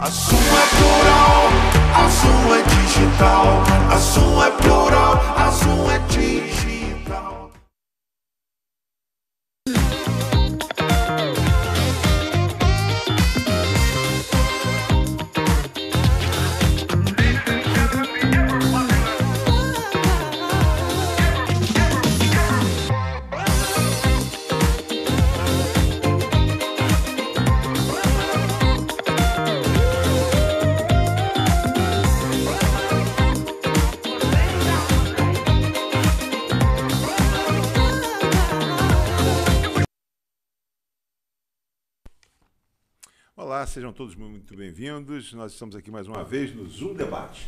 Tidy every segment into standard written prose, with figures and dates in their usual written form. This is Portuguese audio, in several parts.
Azul é plural, azul é digital. Azul é plural, azul é digital. Olá, sejam todos muito bem-vindos. Nós estamos aqui mais uma vez no Zoom Debate.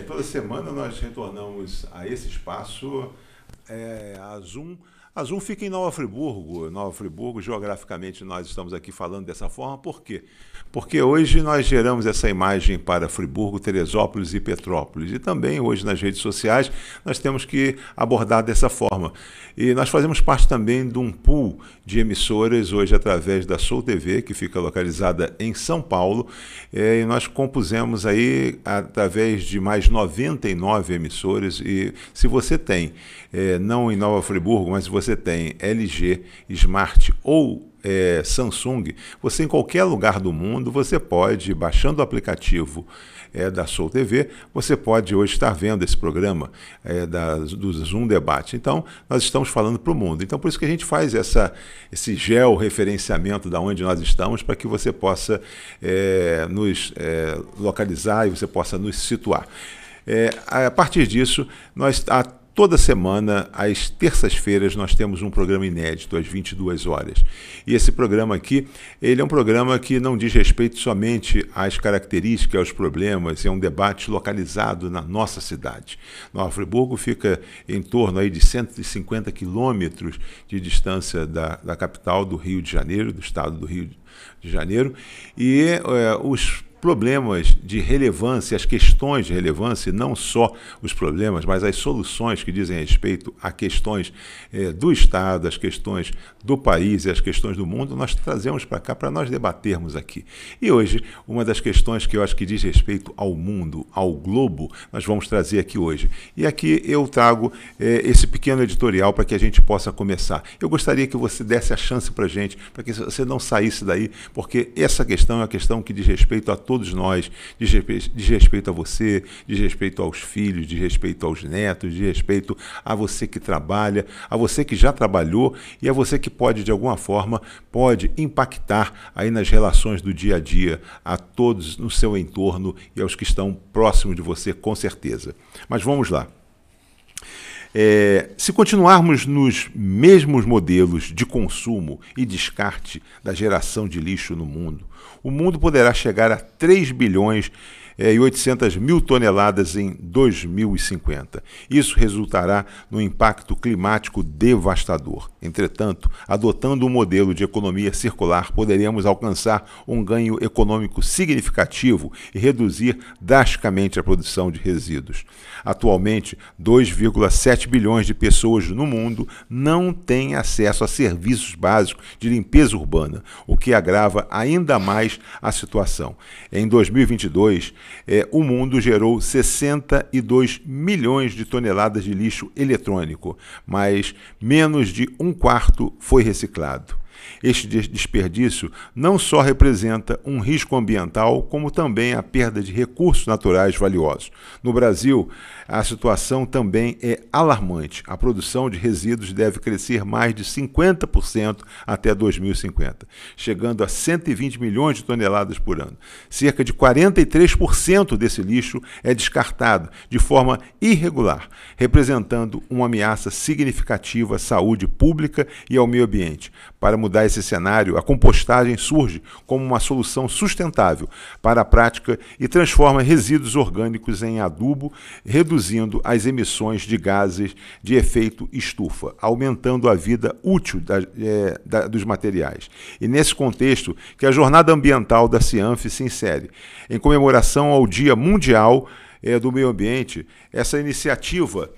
Toda semana nós retornamos a esse espaço, a Zoom. A Zoom fica em Nova Friburgo. Nova Friburgo, geograficamente, nós estamos aqui falando dessa forma. Por quê? Porque hoje nós geramos essa imagem para Friburgo, Teresópolis e Petrópolis. E também hoje nas redes sociais nós temos que abordar dessa forma. E nós fazemos parte também de um pool de emissoras hoje através da Soul TV, que fica localizada em São Paulo. E nós compusemos aí através de mais 99 emissoras. E se você tem, não em Nova Friburgo, mas se você tem LG, Smart ou Samsung, você em qualquer lugar do mundo, você pode, baixando o aplicativo da Soul TV, você pode hoje estar vendo esse programa do Zoom Debate. Então, nós estamos falando para o mundo. Então, por isso que a gente faz esse georreferenciamento da onde nós estamos, para que você possa nos localizar e você possa nos situar. A partir disso, toda semana, às terças-feiras, nós temos um programa inédito, às 22 horas. E esse programa aqui, ele é um programa que não diz respeito somente às características, aos problemas, é um debate localizado na nossa cidade. Nova Friburgo fica em torno aí de 150 quilômetros de distância da capital do Rio de Janeiro, do estado do Rio de Janeiro, e os problemas de relevância, as questões de relevância, não só os problemas, mas as soluções que dizem respeito a questões do Estado, as questões do país e as questões do mundo, nós trazemos para cá para nós debatermos aqui. E hoje, uma das questões que eu acho que diz respeito ao mundo, ao globo, nós vamos trazer aqui hoje. E aqui eu trago esse pequeno editorial para que a gente possa começar. Eu gostaria que você desse a chance para a gente, para que você não saísse daí, porque essa questão é uma questão que diz respeito a todos nós, diz respeito a você, diz respeito aos filhos, diz respeito aos netos, diz respeito a você que trabalha, a você que já trabalhou e a você que pode, de alguma forma, pode impactar aí nas relações do dia a dia, a todos no seu entorno e aos que estão próximos de você, com certeza. Mas vamos lá. Se continuarmos nos mesmos modelos de consumo e descarte da geração de lixo no mundo, o mundo poderá chegar a 3 bilhões e 800 mil toneladas em 2050. Isso resultará num impacto climático devastador. Entretanto, adotando um modelo de economia circular, poderemos alcançar um ganho econômico significativo e reduzir drasticamente a produção de resíduos. Atualmente, 2,7 bilhões de pessoas no mundo não têm acesso a serviços básicos de limpeza urbana, o que agrava ainda mais a situação. Em 2022, o mundo gerou 62 milhões de toneladas de lixo eletrônico, mas menos de um quarto foi reciclado. Este desperdício não só representa um risco ambiental, como também a perda de recursos naturais valiosos. No Brasil, a situação também é alarmante. A produção de resíduos deve crescer mais de 50% até 2050, chegando a 120 milhões de toneladas por ano. Cerca de 43% desse lixo é descartado de forma irregular, representando uma ameaça significativa à saúde pública e ao meio ambiente. Para mudar esse cenário, a compostagem surge como uma solução sustentável para a prática e transforma resíduos orgânicos em adubo, reduzindo as emissões de gases de efeito estufa, aumentando a vida útil dos materiais. E nesse contexto que a Jornada Ambiental da Cianf se insere. Em comemoração ao Dia Mundial do Meio Ambiente, essa iniciativa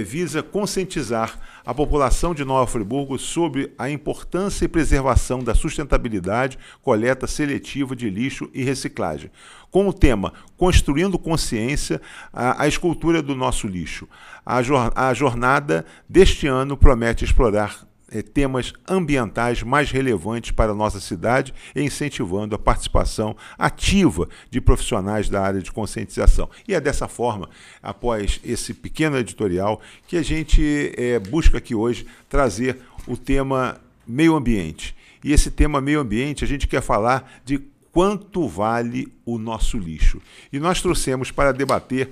visa conscientizar a população de Nova Friburgo sobre a importância e preservação da sustentabilidade, coleta seletiva de lixo e reciclagem, com o tema Construindo Consciência, a escultura do nosso lixo. A jornada deste ano promete explorar temas ambientais mais relevantes para a nossa cidade e incentivando a participação ativa de profissionais da área de conscientização. E é dessa forma, após esse pequeno editorial, que a gente busca aqui hoje trazer o tema meio ambiente. E esse tema meio ambiente, a gente quer falar de quanto vale o nosso lixo. E nós trouxemos para debater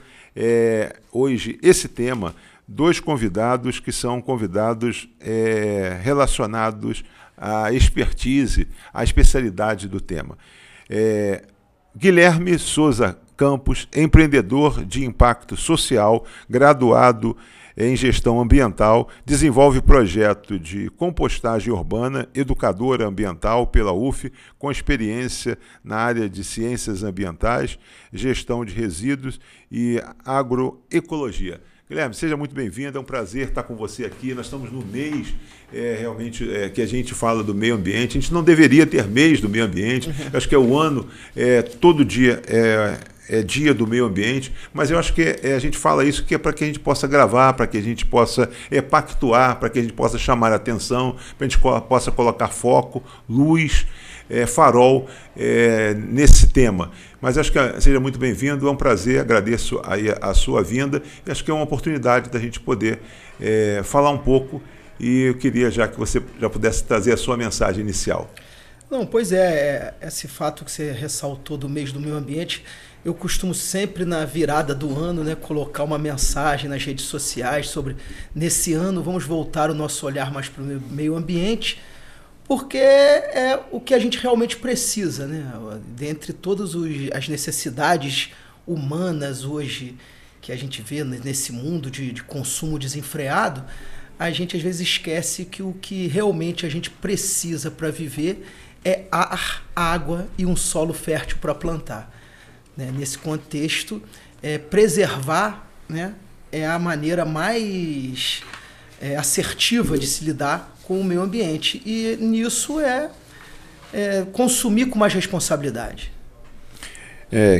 hoje esse tema dois convidados que são convidados relacionados à expertise, à especialidade do tema. Guilherme Souza Campos, empreendedor de impacto social, graduado em gestão ambiental, desenvolve projeto de compostagem urbana, educadora ambiental pela UF, com experiência na área de ciências ambientais, gestão de resíduos e agroecologia. Guilherme, seja muito bem-vindo, é um prazer estar com você aqui. Nós estamos no mês realmente que a gente fala do meio ambiente. A gente não deveria ter mês do meio ambiente, eu acho que é o ano, todo dia é dia do meio ambiente, mas eu acho que a gente fala isso que é para que a gente possa gravar, para que a gente possa pactuar, para que a gente possa chamar a atenção, para a gente possa colocar foco, luz, farol nesse tema. Mas acho que seja muito bem-vindo, é um prazer, agradeço aí a sua vinda e acho que é uma oportunidade da gente poder falar um pouco e eu queria já que você já pudesse trazer a sua mensagem inicial. Não, pois esse fato que você ressaltou do mês do meio ambiente, eu costumo sempre na virada do ano, né, colocar uma mensagem nas redes sociais sobre nesse ano vamos voltar o nosso olhar mais para o meio ambiente, porque é o que a gente realmente precisa, né? Dentre todas as necessidades humanas hoje que a gente vê nesse mundo de consumo desenfreado, a gente às vezes esquece que o que realmente a gente precisa para viver é ar, água e um solo fértil para plantar. Né? Nesse contexto, preservar, né, é a maneira mais assertiva de se lidar com o meio ambiente. E nisso consumir com mais responsabilidade.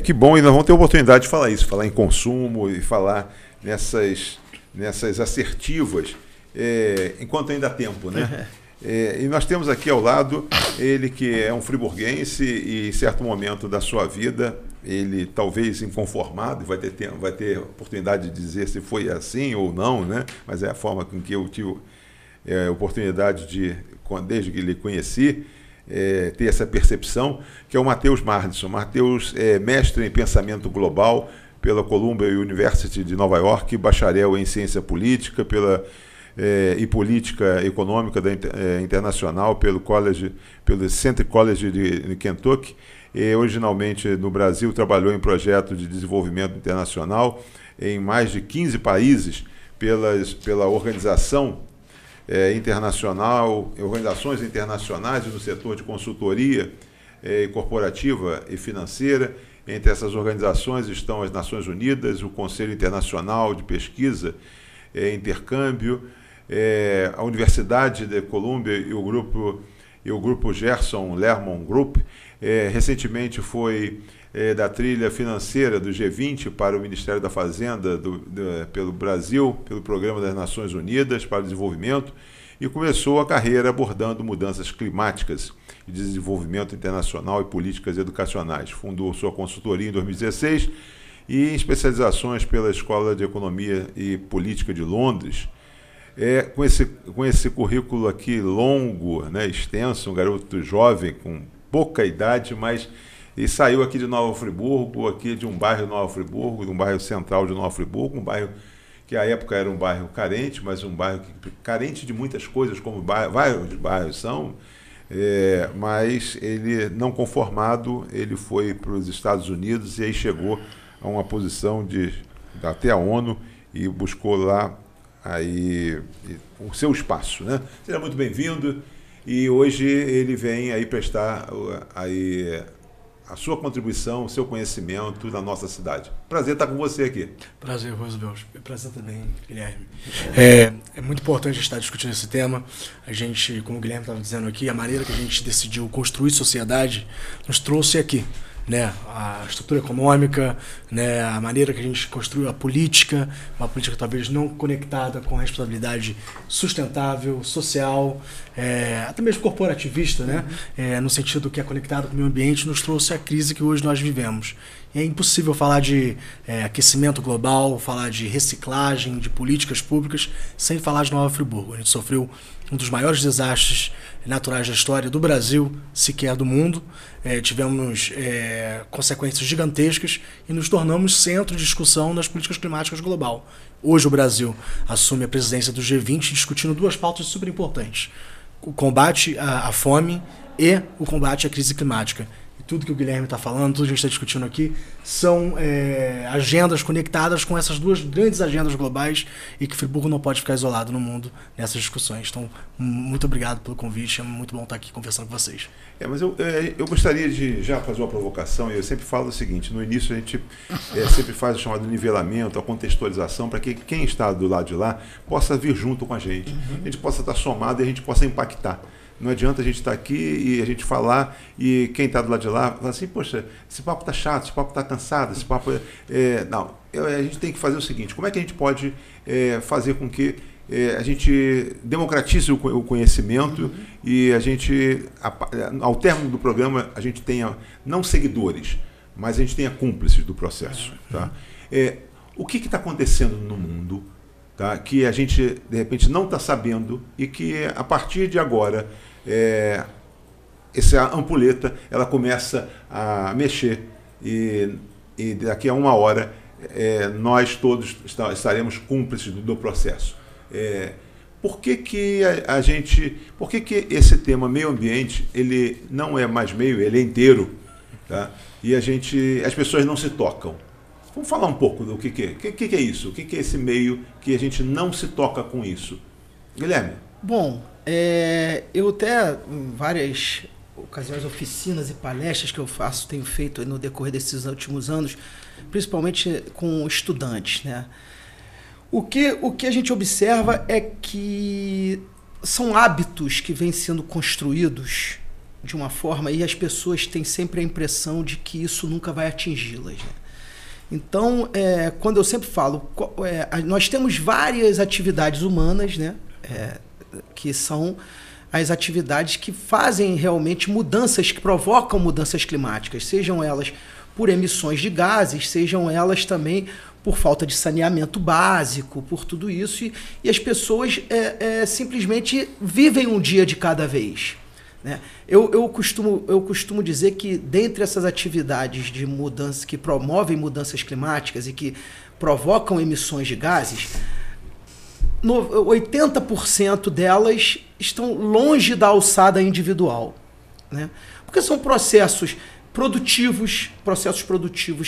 Que bom, e nós vamos ter a oportunidade de falar isso, falar em consumo e falar nessas assertivas, enquanto ainda há tempo, né? E nós temos aqui ao lado ele que é um friburguense e em certo momento da sua vida, ele talvez inconformado, vai ter oportunidade de dizer se foi assim ou não, né? Mas é a forma com que eu tive a oportunidade de, desde que lhe conheci, ter essa percepção, que é o Matheus Mardisson. Matheus é mestre em pensamento global pela Columbia University de Nova York, bacharel em ciência política e política econômica internacional pelo Centre College de Kentucky. Originalmente no Brasil trabalhou em projetos de desenvolvimento internacional em mais de 15 países pela organização internacional, organizações internacionais no setor de consultoria corporativa e financeira. Entre essas organizações estão as Nações Unidas, o Conselho Internacional de Pesquisa e Intercâmbio, a Universidade de Columbia e o grupo Gerson Lerman Group. Recentemente foi da trilha financeira do G20 para o Ministério da Fazenda pelo Brasil, pelo Programa das Nações Unidas para o Desenvolvimento, e começou a carreira abordando mudanças climáticas e desenvolvimento internacional e políticas educacionais. Fundou sua consultoria em 2016 e em especializações pela Escola de Economia e Política de Londres. Com esse currículo aqui longo, né, extenso, um garoto jovem com pouca idade, mas e saiu aqui de Nova Friburgo, aqui de um bairro de Nova Friburgo, de um bairro central de Nova Friburgo, um bairro que à época era um bairro carente, mas um bairro carente de muitas coisas, como vários bairros são, mas ele, não conformado, ele foi para os Estados Unidos e aí chegou a uma posição até a ONU e buscou lá aí o seu espaço, né? Seja muito bem-vindo. E hoje ele vem aí prestar aí a sua contribuição, o seu conhecimento na nossa cidade. Prazer estar com você aqui. Prazer, Roosevelt. Prazer também, Guilherme. É muito importante estar discutindo esse tema. A gente, como o Guilherme estava dizendo aqui, a maneira que a gente decidiu construir sociedade nos trouxe aqui. Né, a estrutura econômica, né, a maneira que a gente construiu a política, uma política talvez não conectada com a responsabilidade sustentável, social, até mesmo corporativista, né, no sentido que é conectado com o meio ambiente, nos trouxe a crise que hoje nós vivemos. É impossível falar de aquecimento global, falar de reciclagem, de políticas públicas, sem falar de Nova Friburgo. A gente sofreu um dos maiores desastres naturais da história do Brasil, sequer do mundo. Tivemos consequências gigantescas e nos tornamos centro de discussão nas políticas climáticas global. Hoje o Brasil assume a presidência do G20 discutindo duas pautas super importantes: o combate à fome e o combate à crise climática. Tudo que o Guilherme está falando, tudo que a gente está discutindo aqui, são agendas conectadas com essas duas grandes agendas globais e que Friburgo não pode ficar isolado no mundo nessas discussões. Então, muito obrigado pelo convite, é muito bom estar aqui conversando com vocês. Mas eu gostaria de já fazer uma provocação, e eu sempre falo o seguinte: no início a gente sempre faz o chamado nivelamento, a contextualização, para que quem está do lado de lá possa vir junto com a gente, a gente possa estar somado e a gente possa impactar. Não adianta a gente estar aqui e a gente falar e quem está do lado de lá fala assim: poxa, esse papo está chato, esse papo está cansado, esse papo Não, a gente tem que fazer o seguinte: como é que a gente pode fazer com que a gente democratize o conhecimento e a gente, ao término do programa, a gente tenha não seguidores, mas a gente tenha cúmplices do processo. Tá? O que está acontecendo no mundo, tá, que a gente, de repente, não está sabendo e que, a partir de agora, essa ampulheta ela começa a mexer e daqui a uma hora nós todos estaremos cúmplices do processo. Por que esse tema meio ambiente ele não é mais meio, ele é inteiro, tá? E as pessoas não se tocam? Vamos falar um pouco do que é isso, o que é esse meio que a gente não se toca com isso. Guilherme? Bom, eu até em várias ocasiões, oficinas e palestras que eu tenho feito no decorrer desses últimos anos, principalmente com estudantes, né? O que a gente observa é que são hábitos que vêm sendo construídos de uma forma e as pessoas têm sempre a impressão de que isso nunca vai atingi-las, né? Então, quando eu sempre falo, nós temos várias atividades humanas, né, que são as atividades que fazem realmente mudanças, que provocam mudanças climáticas, sejam elas por emissões de gases, sejam elas também por falta de saneamento básico, por tudo isso, e as pessoas simplesmente vivem um dia de cada vez, né? Eu costumo dizer que dentre essas atividades de mudança que promovem mudanças climáticas e que provocam emissões de gases, 80% delas estão longe da alçada individual, né? Porque são processos produtivos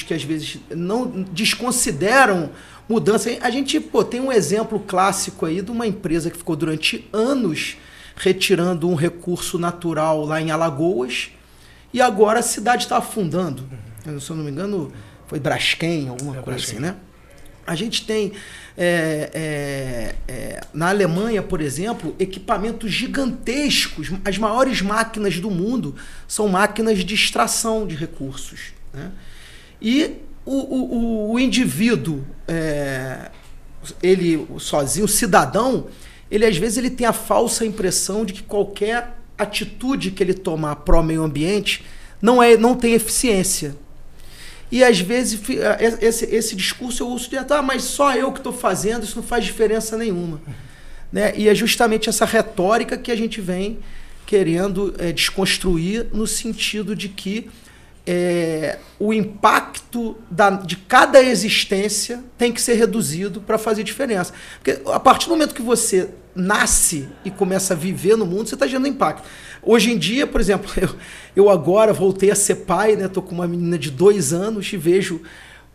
que às vezes não desconsideram mudança. A gente tem um exemplo clássico aí de uma empresa que ficou durante anos retirando um recurso natural lá em Alagoas e agora a cidade está afundando. Se eu não me engano, foi Braskem, alguma coisa assim, né? A gente tem, na Alemanha, por exemplo, equipamentos gigantescos. As maiores máquinas do mundo são máquinas de extração de recursos, né? E o indivíduo, ele sozinho, o cidadão, ele às vezes ele tem a falsa impressão de que qualquer atitude que ele tomar pró-meio ambiente não tem eficiência. E às vezes esse discurso eu uso de mas só eu que estou fazendo, isso não faz diferença nenhuma, né? E é justamente essa retórica que a gente vem querendo desconstruir no sentido de que o impacto de cada existência tem que ser reduzido para fazer diferença. Porque a partir do momento que você nasce e começa a viver no mundo, você está gerando impacto. Hoje em dia, por exemplo, eu agora voltei a ser pai, né? Estou com uma menina de 2 anos e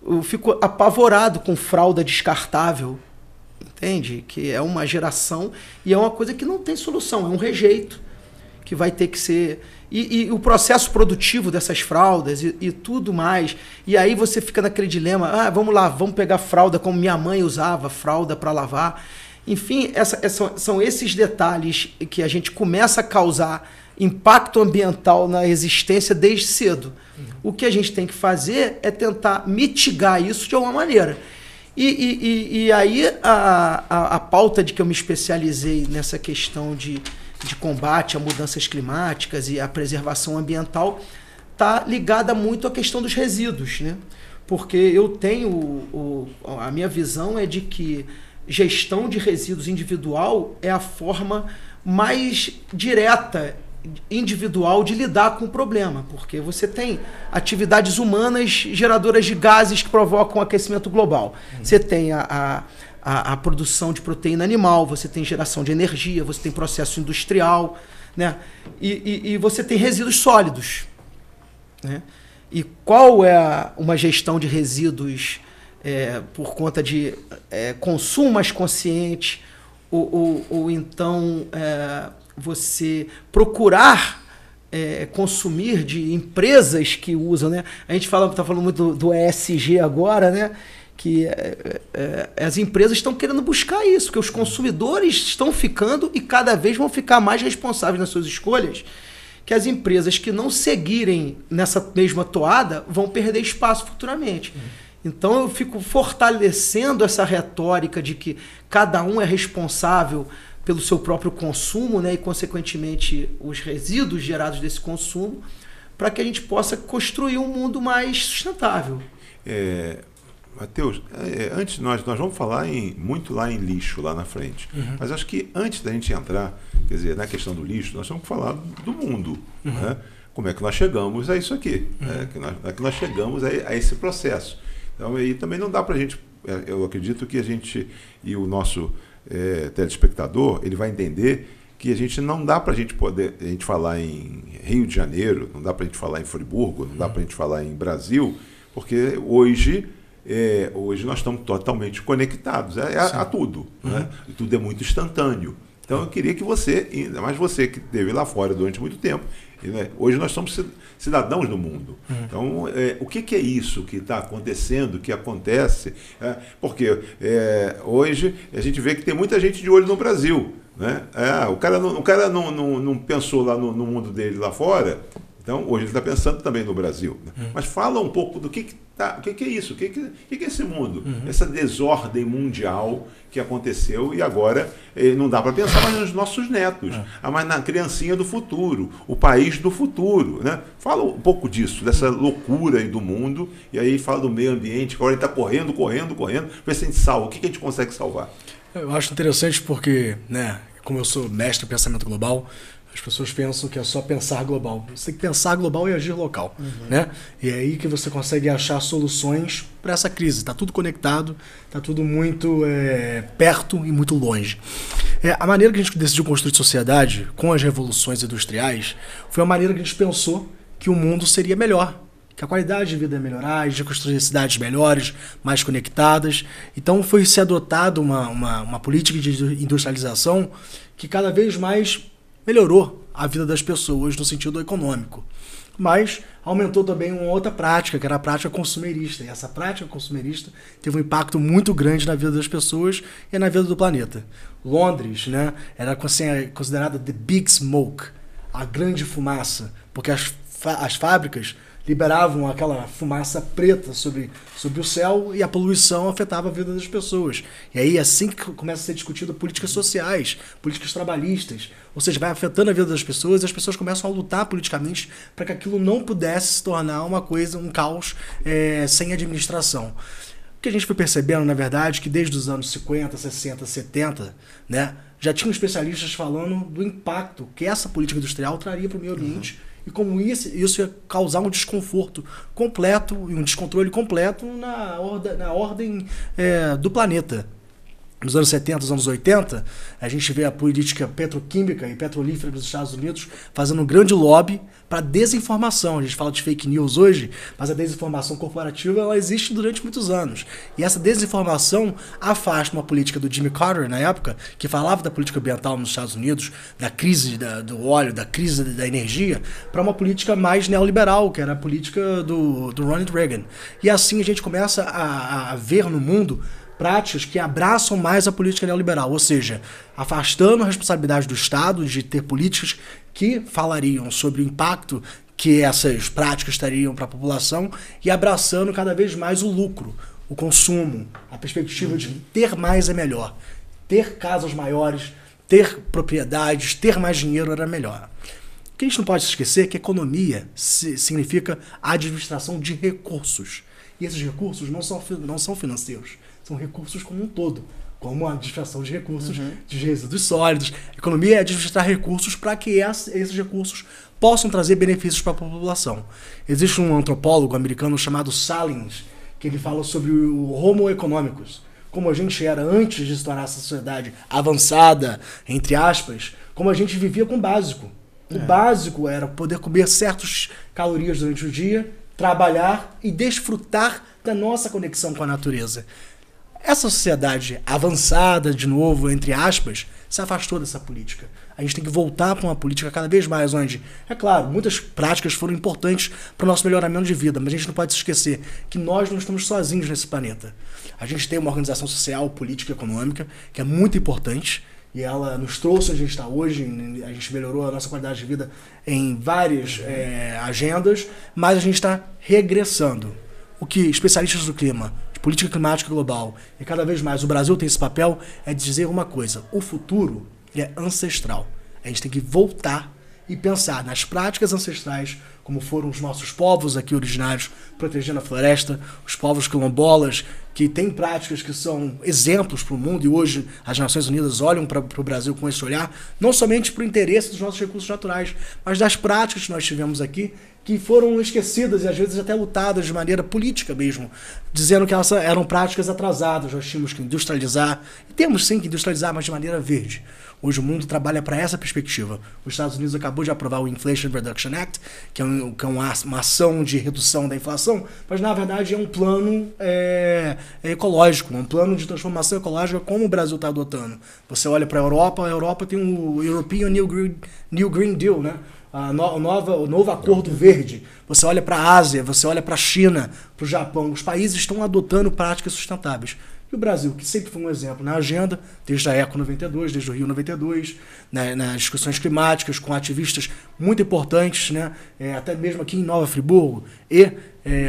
eu fico apavorado com fralda descartável, entende? Que é uma geração e é uma coisa que não tem solução, é um rejeito que vai ter que ser... E o processo produtivo dessas fraldas e tudo mais. E aí você fica naquele dilema, vamos lá, vamos pegar fralda como minha mãe usava, fralda para lavar. Enfim, são esses detalhes que a gente começa a causar impacto ambiental na existência desde cedo. O que a gente tem que fazer é tentar mitigar isso de alguma maneira. E aí a pauta de que eu me especializei nessa questão de combate a mudanças climáticas e a preservação ambiental está ligada muito à questão dos resíduos, né? Porque eu tenho a minha visão é de que gestão de resíduos individual é a forma mais direta, individual, de lidar com o problema, porque você tem atividades humanas geradoras de gases que provocam aquecimento global. Você tem a produção de proteína animal, você tem geração de energia, você tem processo industrial, né? E você tem resíduos sólidos, né? E qual é uma gestão de resíduos por conta de consumo mais consciente, ou então você procurar consumir de empresas que usam, né? A gente está falando muito do ESG agora, né? Que as empresas estão querendo buscar isso, que os consumidores estão ficando e cada vez vão ficar mais responsáveis nas suas escolhas, que as empresas que não seguirem nessa mesma toada vão perder espaço futuramente. Então eu fico fortalecendo essa retórica de que cada um é responsável pelo seu próprio consumo, né, e consequentemente os resíduos gerados desse consumo, para que a gente possa construir um mundo mais sustentável. Matheus, antes nós vamos falar muito lá em lixo lá na frente, mas acho que antes da gente entrar, quer dizer, na questão do lixo, nós temos que falar do mundo, né? Como é que nós chegamos a isso aqui, que nós chegamos a esse processo. Então aí também não dá para a gente, eu acredito que a gente e o nosso telespectador, ele vai entender que a gente não dá para a gente falar em Rio de Janeiro, não dá para a gente falar em Friburgo, não dá para a gente falar em Brasil, porque hoje nós estamos totalmente conectados a tudo, né? E tudo é muito instantâneo. Então eu queria que você, ainda mais você que esteve lá fora durante muito tempo, né? Hoje nós somos cidadãos do mundo. Então o que é isso que está acontecendo, que acontece? Porque hoje a gente vê que tem muita gente de olho no Brasil, né? O cara não pensou lá no mundo dele lá fora. Então, hoje ele está pensando também no Brasil. Mas fala um pouco do que é isso, o que é esse mundo, essa desordem mundial que aconteceu e agora não dá para pensar mais nos nossos netos, mas na criancinha do futuro, o país do futuro, né? Fala um pouco disso, dessa loucura aí do mundo, e aí fala do meio ambiente, que agora ele está correndo, ver se a gente salva, o que a gente consegue salvar? Eu acho interessante porque, né, como eu sou mestre em pensamento global, as pessoas pensam que é só pensar global. Você tem que pensar global e agir local, né? E é aí que você consegue achar soluções para essa crise. Está tudo conectado, está tudo muito perto e muito longe. A maneira que a gente decidiu construir sociedade com as revoluções industriais foi a maneira que a gente pensou que o mundo seria melhor, que a qualidade de vida ia melhorar, a gente ia construir cidades melhores, mais conectadas. Então foi se adotado uma política de industrialização que cada vez mais melhorou a vida das pessoas no sentido econômico, mas aumentou também uma outra prática, que era a prática consumerista. E essa prática consumerista teve um impacto muito grande na vida das pessoas e na vida do planeta. Londres, né, era considerada the big smoke, a grande fumaça, porque as fábricas liberavam aquela fumaça preta sobre o céu e a poluição afetava a vida das pessoas. E aí assim que começa a ser discutido políticas sociais, políticas trabalhistas, ou seja, vai afetando a vida das pessoas e as pessoas começam a lutar politicamente para que aquilo não pudesse se tornar uma coisa, um caos sem administração. O que a gente foi percebendo, na verdade, que desde os anos 50, 60, 70, né, já tinham especialistas falando do impacto que essa política industrial traria para o meio ambiente, e como isso ia causar um desconforto completo e um descontrole completo na ordem do planeta. nos anos 70, nos anos 80, a gente vê a política petroquímica e petrolífera dos Estados Unidos fazendo um grande lobby para desinformação. A gente fala de fake news hoje, mas a desinformação corporativa ela existe durante muitos anos. E essa desinformação afasta uma política do Jimmy Carter, na época, que falava da política ambiental nos Estados Unidos, da crise do óleo, da crise da energia, para uma política mais neoliberal, que era a política do Ronald Reagan. E assim a gente começa a ver no mundo práticas que abraçam mais a política neoliberal, ou seja, afastando a responsabilidade do Estado de ter políticas que falariam sobre o impacto que essas práticas teriam para a população e abraçando cada vez mais o lucro, o consumo, a perspectiva de ter mais é melhor, ter casas maiores, ter propriedades, ter mais dinheiro era melhor. O que a gente não pode esquecer é que economia significa administração de recursos. E esses recursos não são financeiros, são recursos como um todo, como a administração de recursos, de resíduos sólidos. A economia é administrar recursos para que esses recursos possam trazer benefícios para a população. Existe um antropólogo americano chamado Salins, que ele fala sobre o Homo economicus, como a gente era antes de se tornar essa sociedade avançada, entre aspas, como a gente vivia com o básico. O básico era poder comer certas calorias durante o dia, trabalhar e desfrutar da nossa conexão com a natureza. Essa sociedade avançada, de novo, entre aspas, se afastou dessa política. A gente tem que voltar para uma política cada vez mais onde, é claro, muitas práticas foram importantes para o nosso melhoramento de vida, mas a gente não pode se esquecer que nós não estamos sozinhos nesse planeta. A gente tem uma organização social, política e econômica que é muito importante e ela nos trouxe onde a gente está hoje, a gente melhorou a nossa qualidade de vida em várias agendas, mas a gente está regressando. O que especialistas do clima, de política climática global, e cada vez mais o Brasil tem esse papel, é dizer uma coisa: o futuro é ancestral. A gente tem que voltar e pensar nas práticas ancestrais, como foram os nossos povos aqui originários protegendo a floresta, os povos quilombolas, que têm práticas que são exemplos para o mundo, e hoje as Nações Unidas olham para o Brasil com esse olhar, não somente para o interesse dos nossos recursos naturais, mas das práticas que nós tivemos aqui, que foram esquecidas e às vezes até lutadas de maneira política mesmo, dizendo que elas eram práticas atrasadas. Nós tínhamos que industrializar, e temos sim que industrializar, mas de maneira verde. Hoje o mundo trabalha para essa perspectiva. Os Estados Unidos acabou de aprovar o Inflation Reduction Act, que é uma ação de redução da inflação, mas na verdade é um plano ecológico, um plano de transformação ecológica como o Brasil está adotando. Você olha para a Europa tem o European New Green Deal, né? O novo acordo verde. Você olha para a Ásia, você olha para a China, para o Japão. Os países estão adotando práticas sustentáveis. E o Brasil, que sempre foi um exemplo na agenda, desde a Eco 92, desde o Rio 92, nas discussões climáticas, com ativistas muito importantes, né? Até mesmo aqui em Nova Friburgo e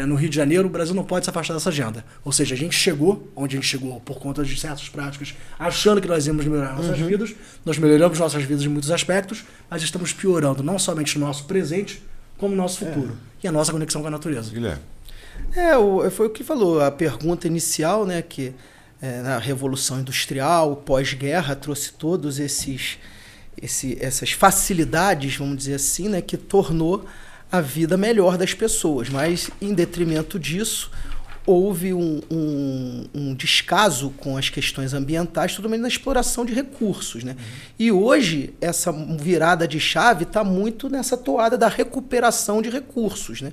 no Rio de Janeiro, o Brasil não pode se afastar dessa agenda. Ou seja, a gente chegou onde a gente chegou por conta de certas práticas, achando que nós íamos melhorar nossas vidas. Nós melhoramos nossas vidas em muitos aspectos, mas estamos piorando não somente no nosso presente, como no nosso futuro. E a nossa conexão com a natureza. Guilherme. Foi o que falou, a pergunta inicial, né, que na Revolução Industrial, pós-guerra, trouxe todos essas facilidades, vamos dizer assim, né, que tornou a vida melhor das pessoas, mas em detrimento disso houve um descaso com as questões ambientais, tudo bem na exploração de recursos, né? E hoje essa virada de chave está muito nessa toada da recuperação de recursos, né?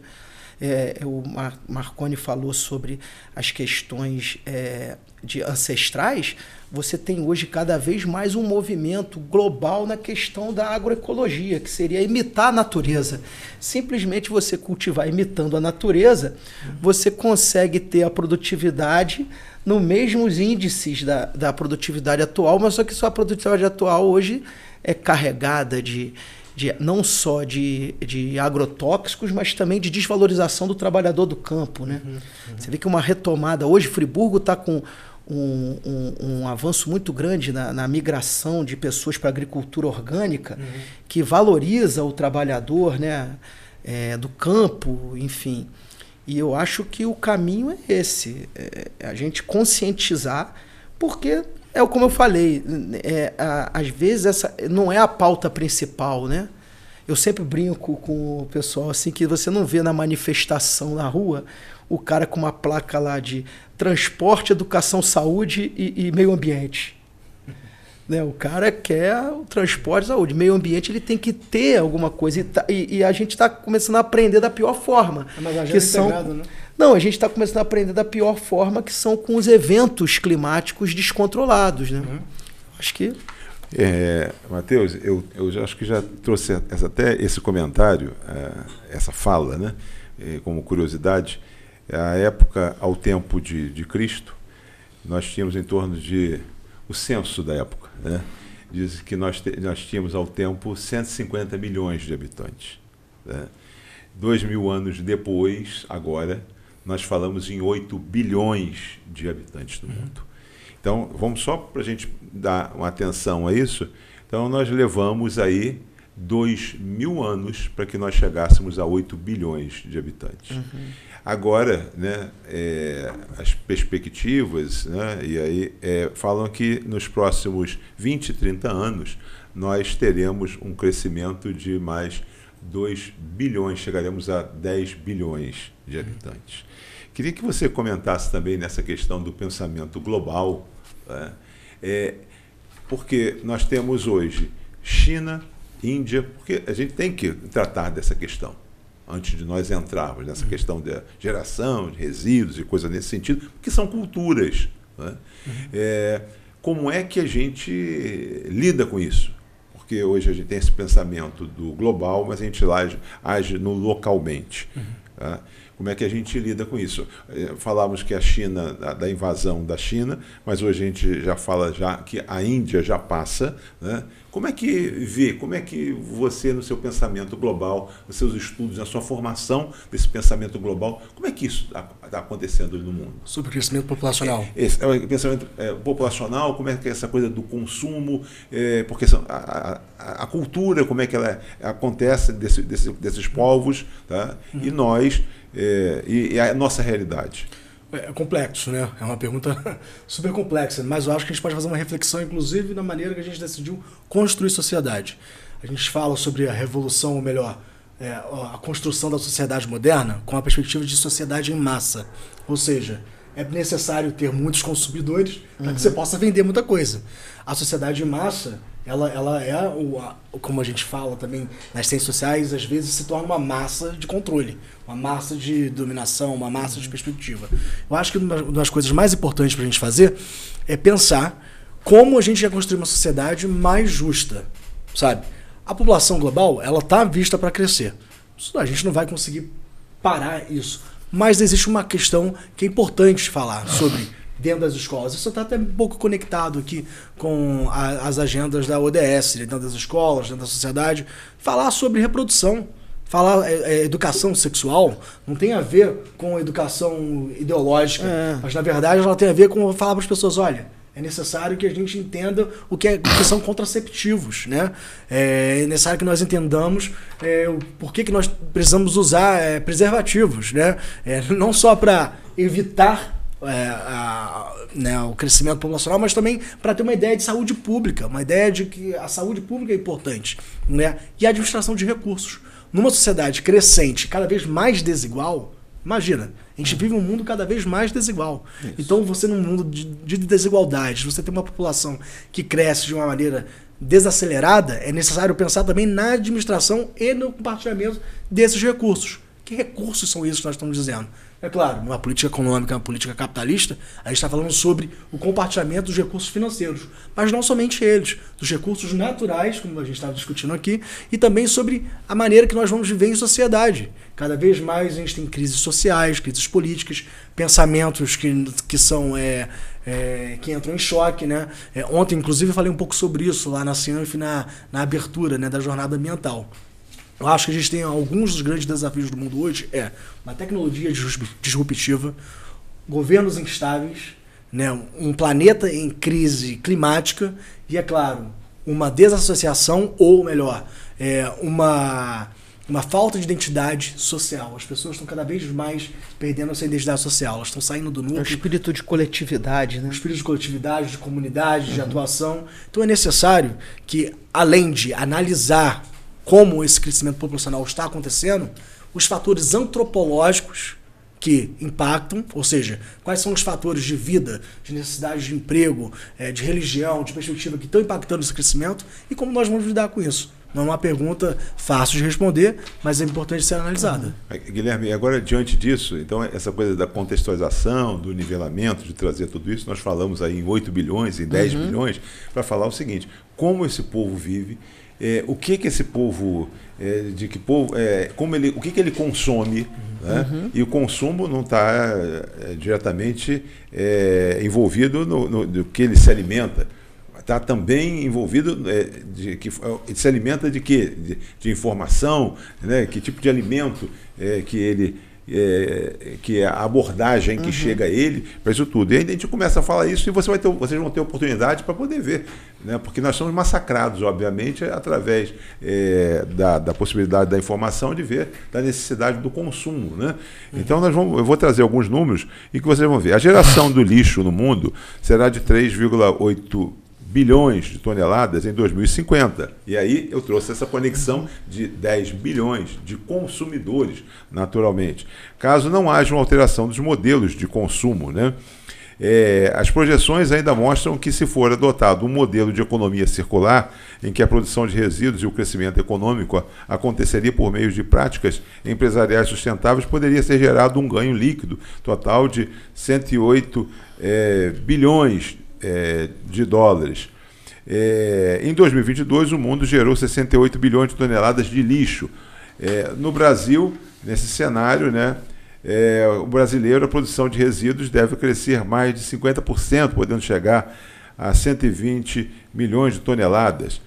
O Marconi falou sobre as questões de ancestrais. Você tem hoje cada vez mais um movimento global na questão da agroecologia, que seria imitar a natureza. Simplesmente você cultivar imitando a natureza, você consegue ter a produtividade nos mesmos índices da produtividade atual, mas só que sua produtividade atual hoje é carregada não só de agrotóxicos, mas também de desvalorização do trabalhador do campo, né? Você vê que uma retomada... Hoje, Friburgo está com um avanço muito grande na migração de pessoas para a agricultura orgânica, que valoriza o trabalhador, né? Do campo, enfim. E eu acho que o caminho é esse, a gente conscientizar, porque... como eu falei, às vezes essa não é a pauta principal, né? Eu sempre brinco com o pessoal assim que você não vê na manifestação na rua o cara com uma placa lá de transporte, educação, saúde e meio ambiente. Né? O cara quer o transporte, saúde, meio ambiente, ele tem que ter alguma coisa. E a gente está começando a aprender da pior forma. Mas a que são... né? Não, a gente está começando a aprender da pior forma, que são com os eventos climáticos descontrolados. Né? Acho que... Matheus, eu já acho que já trouxe até esse comentário, essa fala, né, como curiosidade. A época, ao tempo de Cristo, nós tínhamos em torno de... O censo da época, né, diz que nós tínhamos ao tempo 150 milhões de habitantes. Né? 2000 anos depois, agora, nós falamos em 8 bilhões de habitantes no mundo. Então, vamos só para a gente dar uma atenção a isso. Então, nós levamos aí 2000 anos para que nós chegássemos a 8 bilhões de habitantes. Agora, né, as perspectivas, né, e aí, falam que nos próximos 20, 30 anos nós teremos um crescimento de mais 2 bilhões, chegaremos a 10 bilhões de habitantes. Queria que você comentasse também nessa questão do pensamento global, né, porque nós temos hoje China, Índia, porque a gente tem que tratar dessa questão antes de nós entrarmos nessa questão da geração de resíduos e coisas nesse sentido, que são culturas. Né? Como é que a gente lida com isso? Porque hoje a gente tem esse pensamento do global, mas a gente age no localmente. Tá? Como é que a gente lida com isso? Falávamos que a China, da invasão da China, mas hoje a gente já fala que a Índia já passa. Né? Como é que vê, como é que você, no seu pensamento global, nos seus estudos, na sua formação desse pensamento global, como é que isso está acontecendo no mundo? Sobre o crescimento populacional. Esse pensamento populacional, como é que é essa coisa do consumo, porque a cultura, como é que ela acontece desses povos, tá? E nós, e a nossa realidade. É complexo, né? É uma pergunta super complexa, mas eu acho que a gente pode fazer uma reflexão, inclusive, na maneira que a gente decidiu construir sociedade. A gente fala sobre a revolução, ou melhor, a construção da sociedade moderna com a perspectiva de sociedade em massa. Ou seja, é necessário ter muitos consumidores para que você possa vender muita coisa. A sociedade em massa, ela como a gente fala também nas ciências sociais, às vezes se torna uma massa de controle, uma massa de dominação, uma massa de perspectiva. Eu acho que uma das coisas mais importantes para a gente fazer é pensar como a gente vai construir uma sociedade mais justa, sabe? A população global, ela está vista para crescer. A gente não vai conseguir parar isso. Mas existe uma questão que é importante falar sobre dentro das escolas. Isso está até um pouco conectado aqui com as agendas da ODS, dentro das escolas, dentro da sociedade. Falar sobre reprodução, falar educação sexual, não tem a ver com educação ideológica, mas na verdade ela tem a ver com falar para as pessoas, olha, é necessário que a gente entenda o que são contraceptivos, né? É necessário que nós entendamos por que nós precisamos usar preservativos, né? Não só para evitar o crescimento populacional, mas também para ter uma ideia de saúde pública, uma ideia de que a saúde pública é importante, né? E a administração de recursos. Numa sociedade crescente, cada vez mais desigual, imagina, a gente vive um mundo cada vez mais desigual. Isso. Então, você num mundo de desigualdades, você tem uma população que cresce de uma maneira desacelerada, é necessário pensar também na administração e no compartilhamento desses recursos. Que recursos são esses que nós estamos dizendo? É claro, numa política econômica, uma política capitalista, a gente está falando sobre o compartilhamento dos recursos financeiros, mas não somente eles, dos recursos naturais, como a gente estava discutindo aqui, e também sobre a maneira que nós vamos viver em sociedade. Cada vez mais a gente tem crises sociais, crises políticas, pensamentos que são que entram em choque, né? Ontem, inclusive, eu falei um pouco sobre isso lá na Cianf, na abertura, né, da jornada ambiental. Eu acho que a gente tem alguns dos grandes desafios do mundo hoje, uma tecnologia disruptiva, governos instáveis, né, um planeta em crise climática e, é claro, uma desassociação, ou melhor, uma falta de identidade social. As pessoas estão cada vez mais perdendo essa identidade social, elas estão saindo do núcleo. É o espírito de coletividade, né? O espírito de coletividade, de comunidade, de atuação. Então é necessário que, além de analisar como esse crescimento populacional está acontecendo, os fatores antropológicos que impactam, ou seja, quais são os fatores de vida, de necessidade de emprego, de religião, de perspectiva que estão impactando esse crescimento e como nós vamos lidar com isso. Não é uma pergunta fácil de responder, mas é importante ser analisada. Guilherme, agora diante disso, então essa coisa da contextualização, do nivelamento, de trazer tudo isso, nós falamos aí em 8 bilhões, em 10 bilhões, para falar o seguinte, como esse povo vive, o que esse povo, o que ele consome, né? E o consumo não está diretamente envolvido no que ele se alimenta. Está também envolvido se alimenta de quê? De informação, né? Que tipo de alimento que é a abordagem que chega a ele, para isso tudo. E aí a gente começa a falar isso e vocês vão ter oportunidade para poder ver, né? Porque nós somos massacrados, obviamente, através da possibilidade da informação, de ver da necessidade do consumo, né? Então eu vou trazer alguns números e que vocês vão ver. A geração do lixo no mundo será de 3,8 bilhões de toneladas em 2050. E aí eu trouxe essa conexão de 10 bilhões de consumidores, naturalmente. Caso não haja uma alteração dos modelos de consumo, né? As projeções ainda mostram que, se for adotado um modelo de economia circular, em que a produção de resíduos e o crescimento econômico aconteceria por meio de práticas empresariais sustentáveis, poderia ser gerado um ganho líquido total de 108 bilhões de dólares. Em 2022, o mundo gerou 68 bilhões de toneladas de lixo. No Brasil, nesse cenário, né, o brasileiro, a produção de resíduos deve crescer mais de 50%, podendo chegar a 120 milhões de toneladas.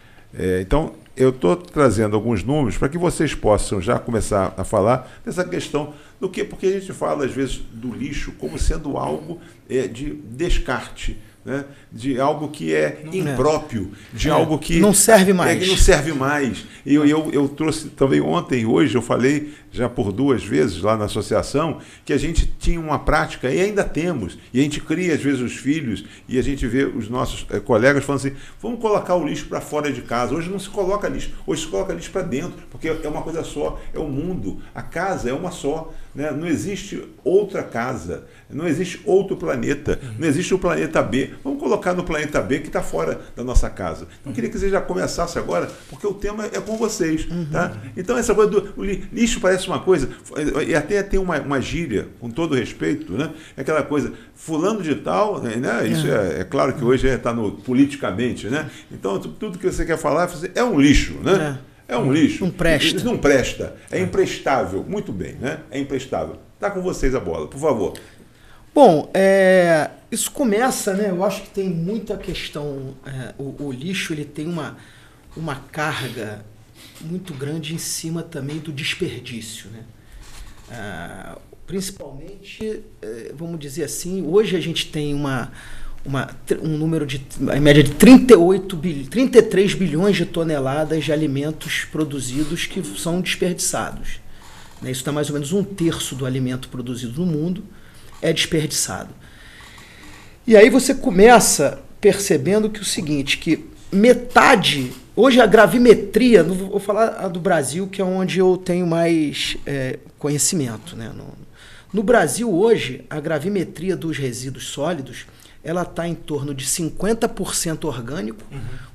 Então, eu estou trazendo alguns números para que vocês possam já começar a falar dessa questão do que, porque a gente fala, às vezes, do lixo como sendo algo de descarte, né? De algo que é impróprio, de algo que não serve mais. Que não serve mais. E eu trouxe também ontem e hoje, eu falei já por 2 vezes lá na associação, que a gente tinha uma prática, e ainda temos, e a gente cria às vezes os filhos, e a gente vê os nossos colegas falando assim, vamos colocar o lixo para fora de casa. Hoje não se coloca lixo, hoje se coloca lixo para dentro, porque é uma coisa só, é o mundo, a casa é uma só, né? Não existe outra casa, não existe outro planeta, não existe o planeta B. Vamos colocar no planeta B que está fora da nossa casa. Então, eu queria que você já começasse agora, porque o tema é com vocês. Tá? Então, essa coisa do lixo parece uma coisa, e até tem uma gíria, com todo respeito, né? É aquela coisa, fulano de tal, né? Isso é claro que hoje está no politicamente, né? Então, tudo que você quer falar é um lixo, né? É um lixo. Não presta. Não presta. É imprestável. Muito bem, né? É imprestável. Está com vocês a bola, por favor. Bom, isso começa, né? Eu acho que tem muita questão. O lixo ele tem uma carga muito grande em cima também do desperdício, né? Principalmente, vamos dizer assim, hoje a gente tem um número em média de 33 bilhões de toneladas de alimentos produzidos que são desperdiçados. Né? Isso dá mais ou menos 1/3 do alimento produzido no mundo é desperdiçado. E aí você começa percebendo que o seguinte, que metade, hoje a gravimetria, vou falar a do Brasil, que é onde eu tenho mais conhecimento, né? No Brasil hoje, a gravimetria dos resíduos sólidos, ela está em torno de 50% orgânico,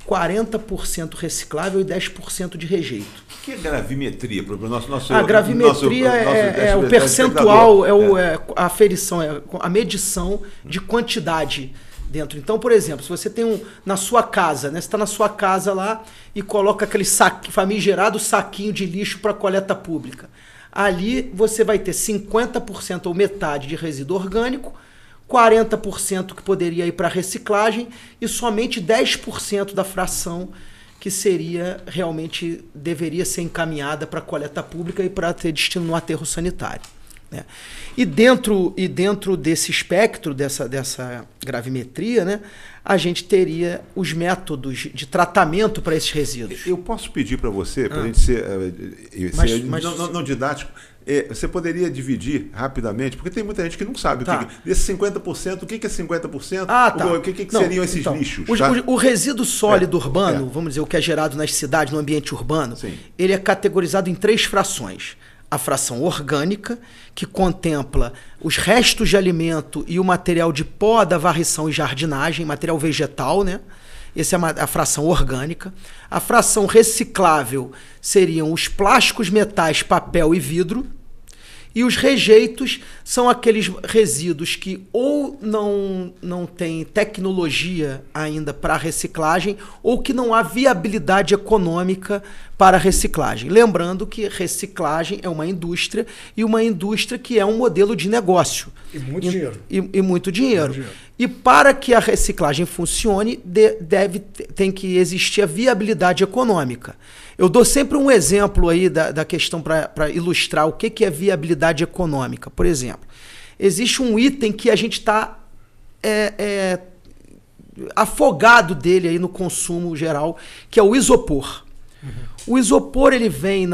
40% reciclável e 10% de rejeito. O que é gravimetria? A gravimetria é o percentual, a aferição, a medição de quantidade dentro. Então, por exemplo, se você tem na sua casa, né, você está na sua casa lá e coloca aquele famigerado saquinho de lixo para coleta pública. Ali você vai ter 50% ou metade de resíduo orgânico, 40% que poderia ir para reciclagem e somente 10% da fração que deveria ser encaminhada para coleta pública e para ter destino no aterro sanitário. né? E dentro desse espectro, dessa gravimetria, né, a gente teria os métodos de tratamento para esses resíduos. Eu posso pedir para você, para a gente ser, não didático, você poderia dividir rapidamente, porque tem muita gente que não sabe Tá. desse 50%, o que é 50%, Tá. o que seriam esses então, lixos? O resíduo sólido urbano, é. vamos dizer, o que é gerado nas cidades, no ambiente urbano, Sim. ele é categorizado em 3 frações. A fração orgânica, que contempla os restos de alimento e o material de poda, varrição e jardinagem, material vegetal, né? Essa é a fração orgânica. A fração reciclável seriam os plásticos, metais, papel e vidro. E os rejeitos são aqueles resíduos que ou não têm tecnologia ainda para reciclagem ou que não há viabilidade econômica para reciclagem. Lembrando que reciclagem é uma indústria e uma indústria que é um modelo de negócio. E muito dinheiro. E muito dinheiro. E para que a reciclagem funcione, tem que existir a viabilidade econômica. Eu dou sempre um exemplo aí da questão para ilustrar o que é viabilidade econômica. Por exemplo, existe um item que a gente está afogado dele aí no consumo geral, que é o isopor. O isopor ele vem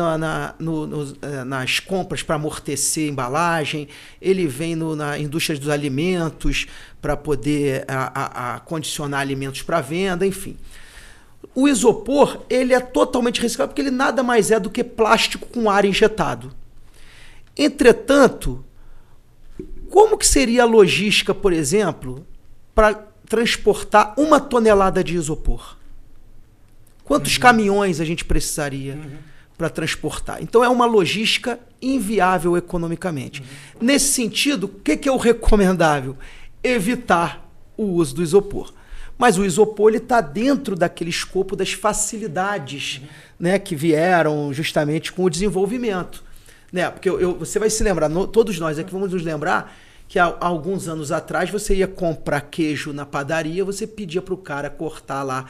nas compras para amortecer embalagem, ele vem na indústria dos alimentos para poder condicionar alimentos para venda, enfim. O isopor ele é totalmente reciclável porque ele nada mais é do que plástico com ar injetado. Entretanto, como que seria a logística, por exemplo, para transportar 1 tonelada de isopor? Quantos caminhões a gente precisaria para transportar? Então é uma logística inviável economicamente. Nesse sentido, o que é o recomendável? Evitar o uso do isopor. Mas o isopor está dentro daquele escopo das facilidades, né, que vieram justamente com o desenvolvimento. Né? Porque você vai se lembrar, todos nós aqui vamos nos lembrar que há alguns anos atrás você ia comprar queijo na padaria, você pedia para o cara cortar lá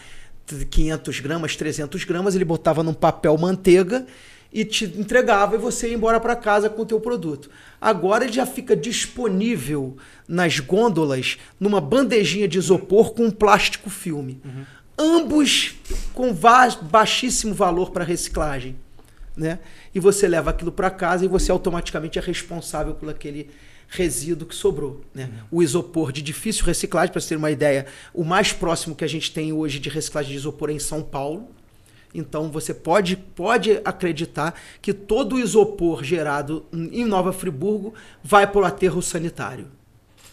500 gramas, 300 gramas, ele botava num papel manteiga e te entregava e você ia embora para casa com o teu produto. Agora ele já fica disponível nas gôndolas numa bandejinha de isopor com um plástico filme. Ambos com baixíssimo valor para reciclagem, né? E você leva aquilo para casa e você automaticamente é responsável por aquele resíduo que sobrou, né? O isopor de difícil reciclagem, para você ter uma ideia, o mais próximo que a gente tem hoje de reciclagem de isopor é em São Paulo. Então você pode acreditar que todo o isopor gerado em Nova Friburgo vai para o aterro sanitário,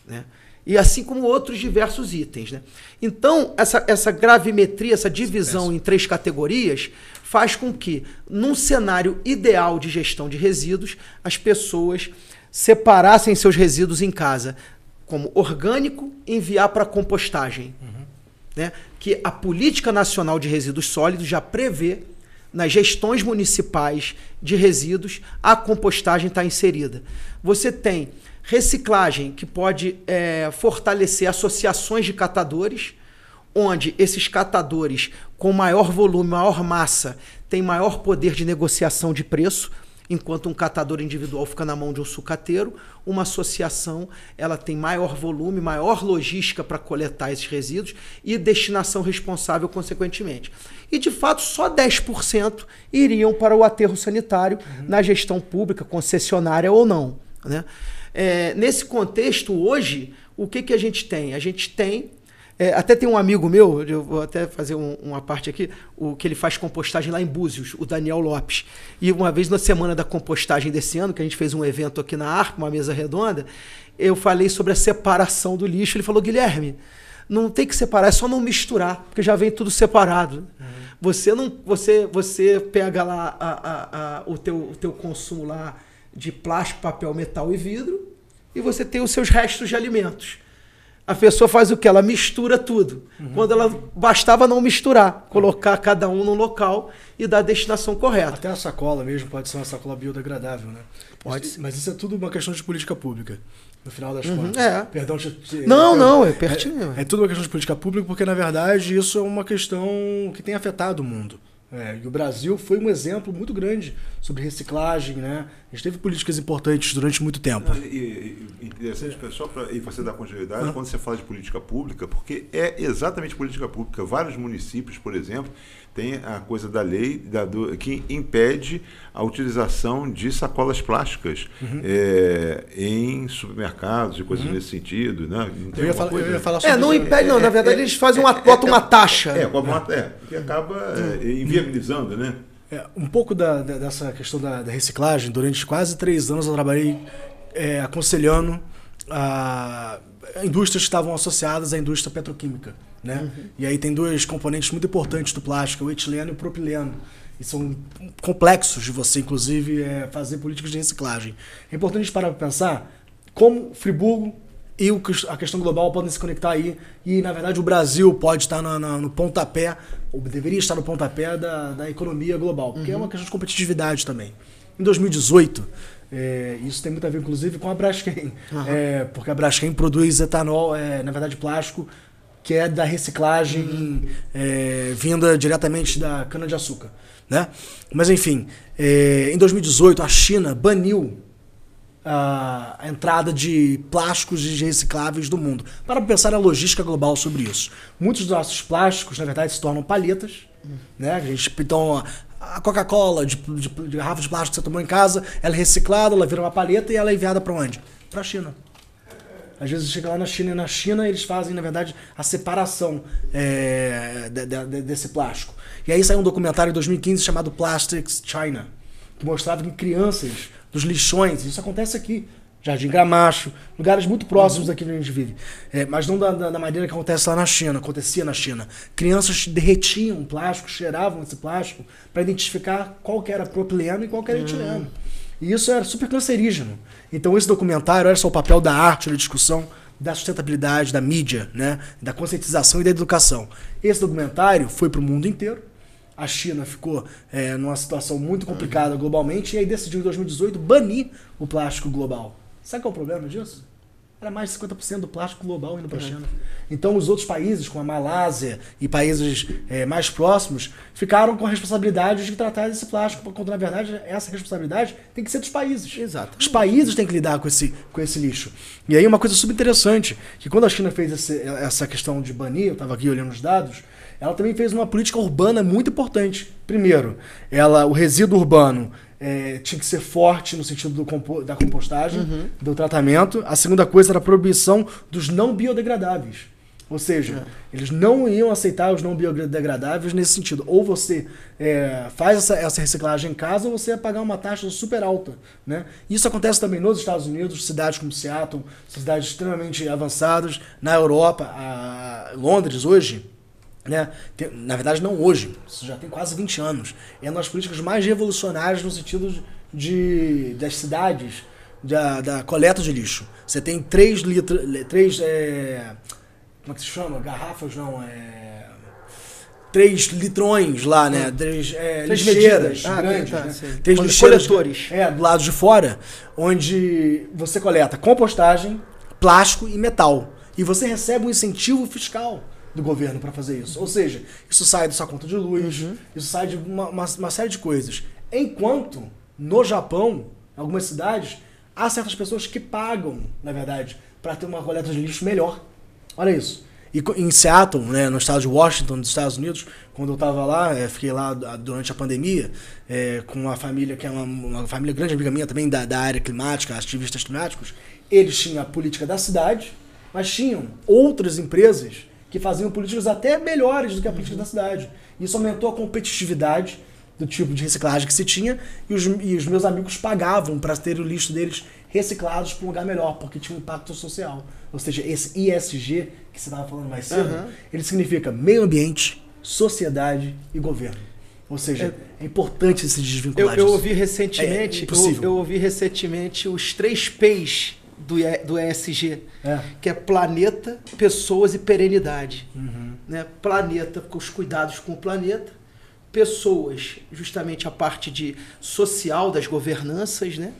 né? E assim como outros diversos itens, né? Então essa gravimetria, essa divisão em 3 categorias faz com que, num cenário ideal de gestão de resíduos, as pessoas separassem seus resíduos em casa como orgânico e enviar para compostagem. Né? Que a Política Nacional de Resíduos Sólidos já prevê, nas gestões municipais de resíduos, a compostagem está inserida. Você tem reciclagem que pode fortalecer associações de catadores, onde esses catadores com maior volume, maior massa, têm maior poder de negociação de preço, enquanto um catador individual fica na mão de um sucateiro. Uma associação ela tem maior volume, maior logística para coletar esses resíduos e destinação responsável consequentemente. E, de fato, só 10% iriam para o aterro sanitário na gestão pública, concessionária ou não, né? Nesse contexto, hoje, o que a gente tem? A gente tem... até tem um amigo meu, eu vou até fazer uma parte aqui, que ele faz compostagem lá em Búzios, o Daniel Lopes. E uma vez na semana da compostagem desse ano, que a gente fez um evento aqui na ARC, uma mesa redonda, eu falei sobre a separação do lixo. Ele falou: Guilherme, não tem que separar, é só não misturar, porque já vem tudo separado. Você pega lá o teu consumo lá de plástico, papel, metal e vidro, e você tem os seus restos de alimentos. A pessoa faz o quê? Ela mistura tudo. Quando ela bastava não misturar, colocar cada um no local e dar a destinação correta. Até a sacola mesmo pode ser uma sacola biodegradável, né? Pode. Mas isso é tudo uma questão de política pública, no final das contas. Perdão, Não, é pertinente. É tudo uma questão de política pública, porque na verdade isso é uma questão que tem afetado o mundo. E o Brasil foi um exemplo muito grande sobre reciclagem, né? A gente teve políticas importantes durante muito tempo. Interessante, pessoal, e você dá continuidade quando você fala de política pública, porque é exatamente política pública. Vários municípios, por exemplo, têm a coisa da lei que impede a utilização de sacolas plásticas em supermercados e coisas nesse sentido. Né? Eu ia falar sobre não isso. impede, não. Na verdade, eles fazem botam uma taxa. Que acaba inviabilizando, né? Um pouco dessa questão da reciclagem, durante quase 3 anos eu trabalhei aconselhando indústrias que estavam associadas à indústria petroquímica. Né? E aí tem 2 componentes muito importantes do plástico, o etileno e o propileno. E são complexos de você, inclusive, fazer políticas de reciclagem. É importante a gente parar para pensar como Friburgo e a questão global podem se conectar aí. E, na verdade, o Brasil pode estar no pontapé, ou deveria estar no pontapé da economia global, porque é uma questão de competitividade também. Em 2018, isso tem muito a ver, inclusive, com a Braskem, porque a Braskem produz etanol, na verdade, plástico, que é da reciclagem vinda diretamente da cana-de-açúcar. Né? Mas, enfim, em 2018, a China baniu a entrada de plásticos e recicláveis do mundo. Para pensar na logística global sobre isso. Muitos dos nossos plásticos, na verdade, se tornam palhetas. Né? Então, a Coca-Cola de garrafa de plástico que você tomou em casa, ela é reciclada, ela vira uma palheta e ela é enviada para onde? Para a China. Às vezes chega lá na China e na China eles fazem, na verdade, a separação desse plástico. E aí saiu um documentário em 2015 chamado Plastics China, que mostrava que crianças dos lixões, isso acontece aqui, Jardim Gramacho, lugares muito próximos daqui onde a gente vive, mas não da maneira que acontece lá na China, acontecia na China. Crianças derretiam plástico, cheiravam esse plástico para identificar qual que era propileno e qual que era etileno. E isso era super cancerígeno. Então esse documentário era só o papel da arte, da discussão, da sustentabilidade, da mídia, né? Da conscientização e da educação. Esse documentário foi para o mundo inteiro. A China ficou numa situação muito complicada globalmente e aí decidiu em 2018 banir o plástico global. Sabe qual é o problema disso? Era mais de 50% do plástico global indo para a China. Então os outros países, como a Malásia e países mais próximos, ficaram com a responsabilidade de tratar desse plástico, quando na verdade essa responsabilidade tem que ser dos países. Exato. Os países têm que lidar com esse lixo. E aí uma coisa super interessante, que quando a China fez essa questão de banir, eu estava aqui olhando os dados, ela também fez uma política urbana muito importante. Primeiro, o resíduo urbano tinha que ser forte no sentido da compostagem, do tratamento. A segunda coisa era a proibição dos não biodegradáveis. Ou seja, eles não iam aceitar os não biodegradáveis nesse sentido. Ou você faz essa reciclagem em casa, ou você ia pagar uma taxa super alta. Né? Isso acontece também nos Estados Unidos, cidades como Seattle, cidades extremamente avançadas. Na Europa, Londres hoje, né? Na verdade não hoje, isso já tem quase 20 anos. É uma das políticas mais revolucionárias no sentido das cidades, da coleta de lixo. Você tem 3 como é que se chama? Garrafas não, 3 litrões lá, né? 3 lixeiras grandes, né? 3 lixeiras coletores. Do lado de fora, onde você coleta compostagem, plástico e metal. E você recebe um incentivo fiscal do governo para fazer isso. Ou seja, isso sai da sua conta de luz, isso sai de uma série de coisas. Enquanto, no Japão, em algumas cidades, há certas pessoas que pagam, na verdade, para ter uma coleta de lixo melhor. Olha isso. E em Seattle, né, no estado de Washington, dos Estados Unidos, quando eu estava lá, fiquei lá durante a pandemia, com uma família que é uma família grande amiga minha também da área climática, ativistas climáticos. Eles tinham a política da cidade, mas tinham outras empresas que faziam políticas até melhores do que a política da cidade. Isso aumentou a competitividade do tipo de reciclagem que se tinha e os meus amigos pagavam para ter o lixo deles reciclados para um lugar melhor, porque tinha um impacto social. Ou seja, esse ESG que você estava falando mais cedo, ele significa meio ambiente, sociedade e governo. Ou seja, é importante se desvincular eu disso. ouvi recentemente, eu ouvi recentemente os 3 P's do ESG, que é planeta, pessoas e perenidade. Né? Planeta, os cuidados com o planeta. Pessoas, justamente a parte social das governanças, né?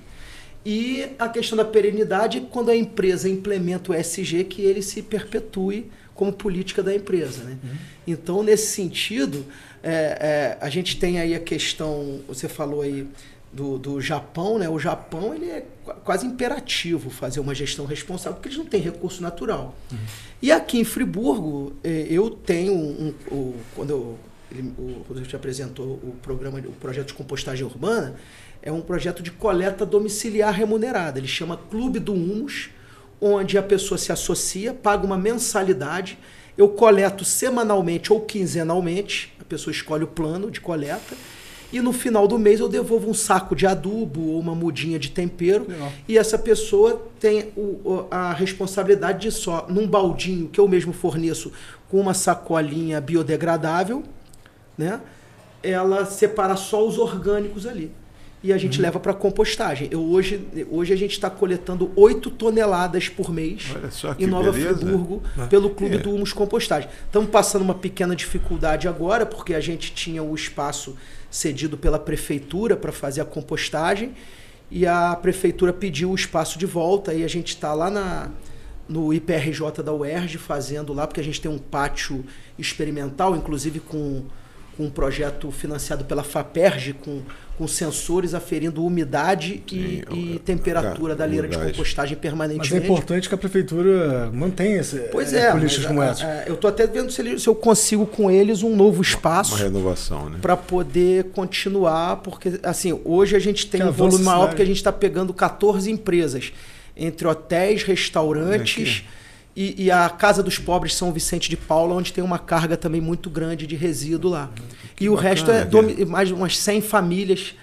E a questão da perenidade, quando a empresa implementa o ESG, que ele se perpetue como política da empresa, né? Então, nesse sentido, a gente tem aí a questão, você falou aí do Japão, né? O Japão, ele é quase imperativo fazer uma gestão responsável, porque eles não têm recurso natural. E aqui em Friburgo, eu tenho quando o Rodrigo te apresentou o projeto de compostagem urbana, é um projeto de coleta domiciliar remunerada. Ele chama Clube do Humus, onde a pessoa se associa, paga uma mensalidade, eu coleto semanalmente ou quinzenalmente, a pessoa escolhe o plano de coleta, e no final do mês eu devolvo um saco de adubo ou uma mudinha de tempero. Legal. E essa pessoa tem a responsabilidade de só, num baldinho que eu mesmo forneço com uma sacolinha biodegradável, né, ela separa só os orgânicos ali. E a gente leva para compostagem. Hoje a gente está coletando 8 toneladas por mês em Nova Friburgo pelo Clube do Humus Compostagem. Estamos passando uma pequena dificuldade agora, porque a gente tinha o espaço cedido pela prefeitura para fazer a compostagem e a prefeitura pediu o espaço de volta e a gente está lá no IPRJ da UERJ fazendo lá, porque a gente tem um pátio experimental, inclusive com um projeto financiado pela FAPERJ, com sensores aferindo umidade e temperatura da leira de compostagem permanentemente. Mas é importante que a prefeitura mantenha políticas como essa. Eu estou até vendo se eu consigo com eles um novo espaço. Uma renovação, né? Para poder continuar, porque assim, hoje a gente tem um volume maior, porque a gente está pegando 14 empresas, entre hotéis, restaurantes e a Casa dos Pobres São Vicente de Paula, onde tem uma carga também muito grande de resíduo lá. E o resto mais umas 100 famílias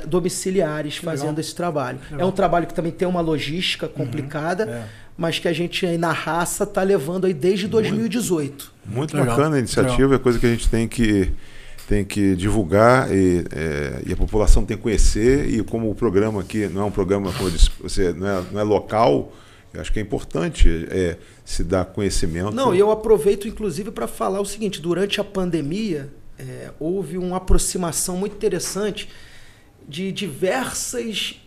domiciliares fazendo esse trabalho. É um trabalho que também tem uma logística complicada, mas que a gente aí na raça está levando aí desde 2018. Muito bacana a iniciativa, é coisa que a gente tem que divulgar e a população tem que conhecer, e como o programa aqui não é um programa, como eu disse, não é local, eu acho que é importante se dar conhecimento. Não, e eu aproveito inclusive para falar o seguinte, durante a pandemia houve uma aproximação muito interessante de diversas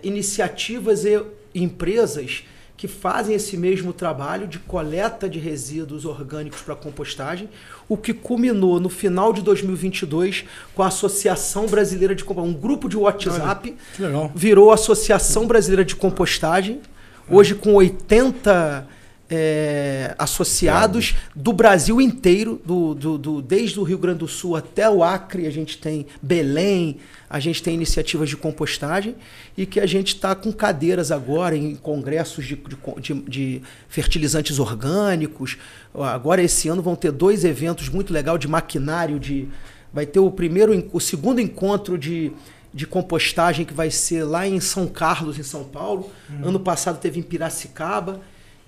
iniciativas e empresas que fazem esse mesmo trabalho de coleta de resíduos orgânicos para compostagem, o que culminou no final de 2022 com a Associação Brasileira de Compostagem. Um grupo de WhatsApp virou a Associação Brasileira de Compostagem, hoje com 80 associados do Brasil inteiro, desde o Rio Grande do Sul até o Acre, a gente tem Belém, a gente tem iniciativas de compostagem e que a gente está com cadeiras agora em congressos de fertilizantes orgânicos. Agora, esse ano, vão ter 2 eventos muito legais de maquinário, vai ter o segundo encontro de compostagem, que vai ser lá em São Carlos, em São Paulo. Ano passado teve em Piracicaba.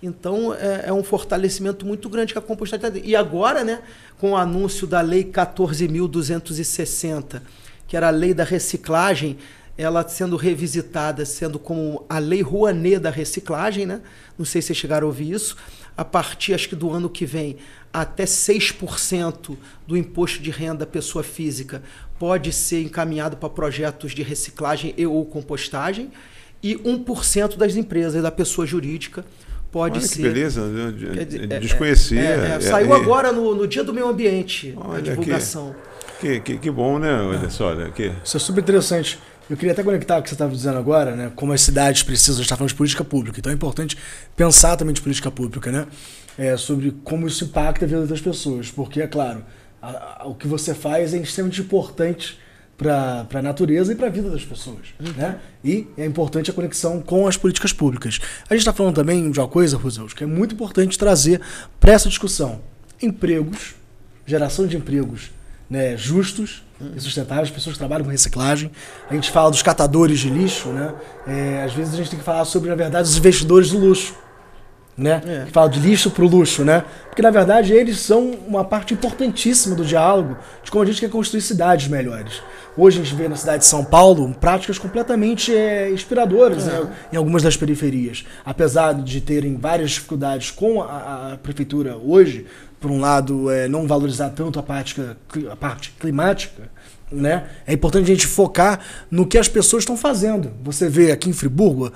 Então, é um fortalecimento muito grande que a compostagem está. E agora, né, com o anúncio da Lei 14.260, que era a lei da reciclagem, ela sendo revisitada, sendo como a Lei Rouanet da reciclagem, né? Não sei se vocês chegaram a ouvir isso. A partir, acho que do ano que vem, até 6% do imposto de renda pessoa física pode ser encaminhado para projetos de reciclagem e ou compostagem, e 1% das empresas, da pessoa jurídica, pode ser. Que beleza, eu desconhecia. Saiu agora no Dia do Meio Ambiente, a divulgação. Que bom, né? Olha só. Isso é super interessante. Eu queria até conectar com o que você estava dizendo agora, né? Como as cidades precisam, a gente está falando de política pública, então é importante pensar também de política pública, né? Sobre como isso impacta a vida das pessoas, porque, é claro, o que você faz é extremamente importante para a natureza e para a vida das pessoas, né? E é importante a conexão com as políticas públicas. A gente está falando também de uma coisa, Roosevelt, que é muito importante trazer para essa discussão: empregos, geração de empregos, né, justos e sustentáveis, pessoas que trabalham com reciclagem. A gente fala dos catadores de lixo, né? Às vezes a gente tem que falar sobre, na verdade, os investidores do luxo, né? Que fala de lixo para o luxo, né? Porque, na verdade, eles são uma parte importantíssima do diálogo de como a gente quer construir cidades melhores. Hoje a gente vê na cidade de São Paulo práticas completamente inspiradoras em algumas das periferias. Apesar de terem várias dificuldades com a prefeitura hoje, por um lado, não valorizar tanto a parte climática, né? É importante a gente focar no que as pessoas estão fazendo. Você vê aqui em Friburgo,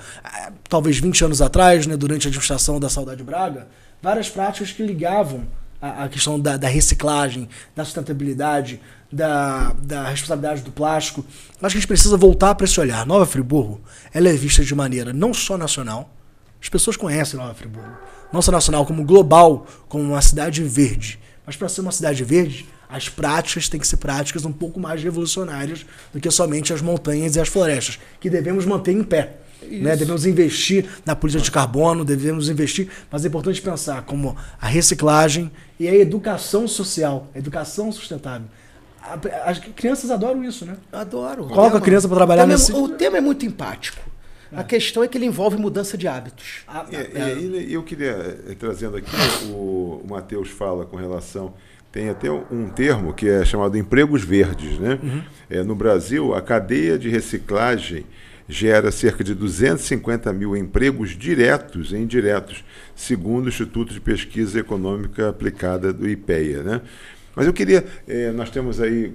talvez 20 anos atrás, né, durante a administração da Saudade Braga, várias práticas que ligavam a questão da reciclagem, da sustentabilidade, da responsabilidade do plástico. Acho que a gente precisa voltar para esse olhar. Nova Friburgo, ela é vista de maneira não só nacional, as pessoas conhecem Nova Friburgo, não só nacional, como global, como uma cidade verde. Mas para ser uma cidade verde, as práticas têm que ser práticas um pouco mais revolucionárias do que somente as montanhas e as florestas, que devemos manter em pé. Né? Devemos investir na política de carbono, devemos investir, mas é importante pensar como a reciclagem e a educação social, a educação sustentável. As crianças adoram isso, né? Adoro. Coloca a criança para trabalhar nesse... O tema é muito empático. A questão é que ele envolve mudança de hábitos. Eu queria, trazendo aqui, o Matheus fala com relação... Tem até um termo que é chamado empregos verdes, né? No Brasil, a cadeia de reciclagem gera cerca de 250 mil empregos diretos e indiretos, segundo o Instituto de Pesquisa Econômica Aplicada do IPEA, né? Mas eu queria, nós temos aí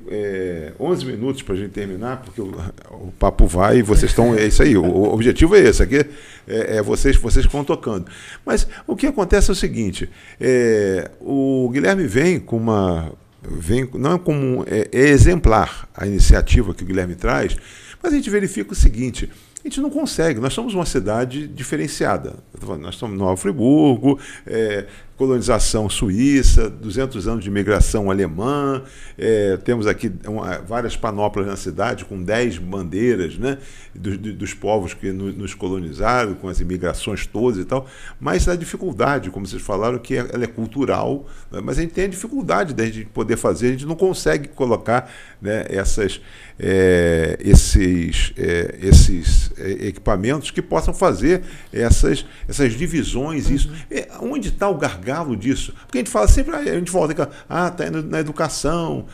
11 minutos para a gente terminar, porque o papo vai e vocês estão, é isso aí, o objetivo é esse, aqui vocês que estão tocando. Mas o que acontece é o seguinte, o Guilherme vem com não é como, é exemplar a iniciativa que o Guilherme traz, mas a gente verifica o seguinte, a gente não consegue, nós somos uma cidade diferenciada, nós somos Nova Friburgo, colonização suíça, 200 anos de imigração alemã, temos aqui várias panóplias na cidade, com 10 bandeiras, né, dos povos que nos colonizaram, com as imigrações todas e tal, mas a dificuldade, como vocês falaram, que ela é cultural, mas a gente tem a dificuldade de a gente poder fazer, a gente não consegue colocar, né, esses equipamentos que possam fazer essas divisões, isso. Onde está o gargalo disso? Porque a gente fala sempre, a gente volta está na educação,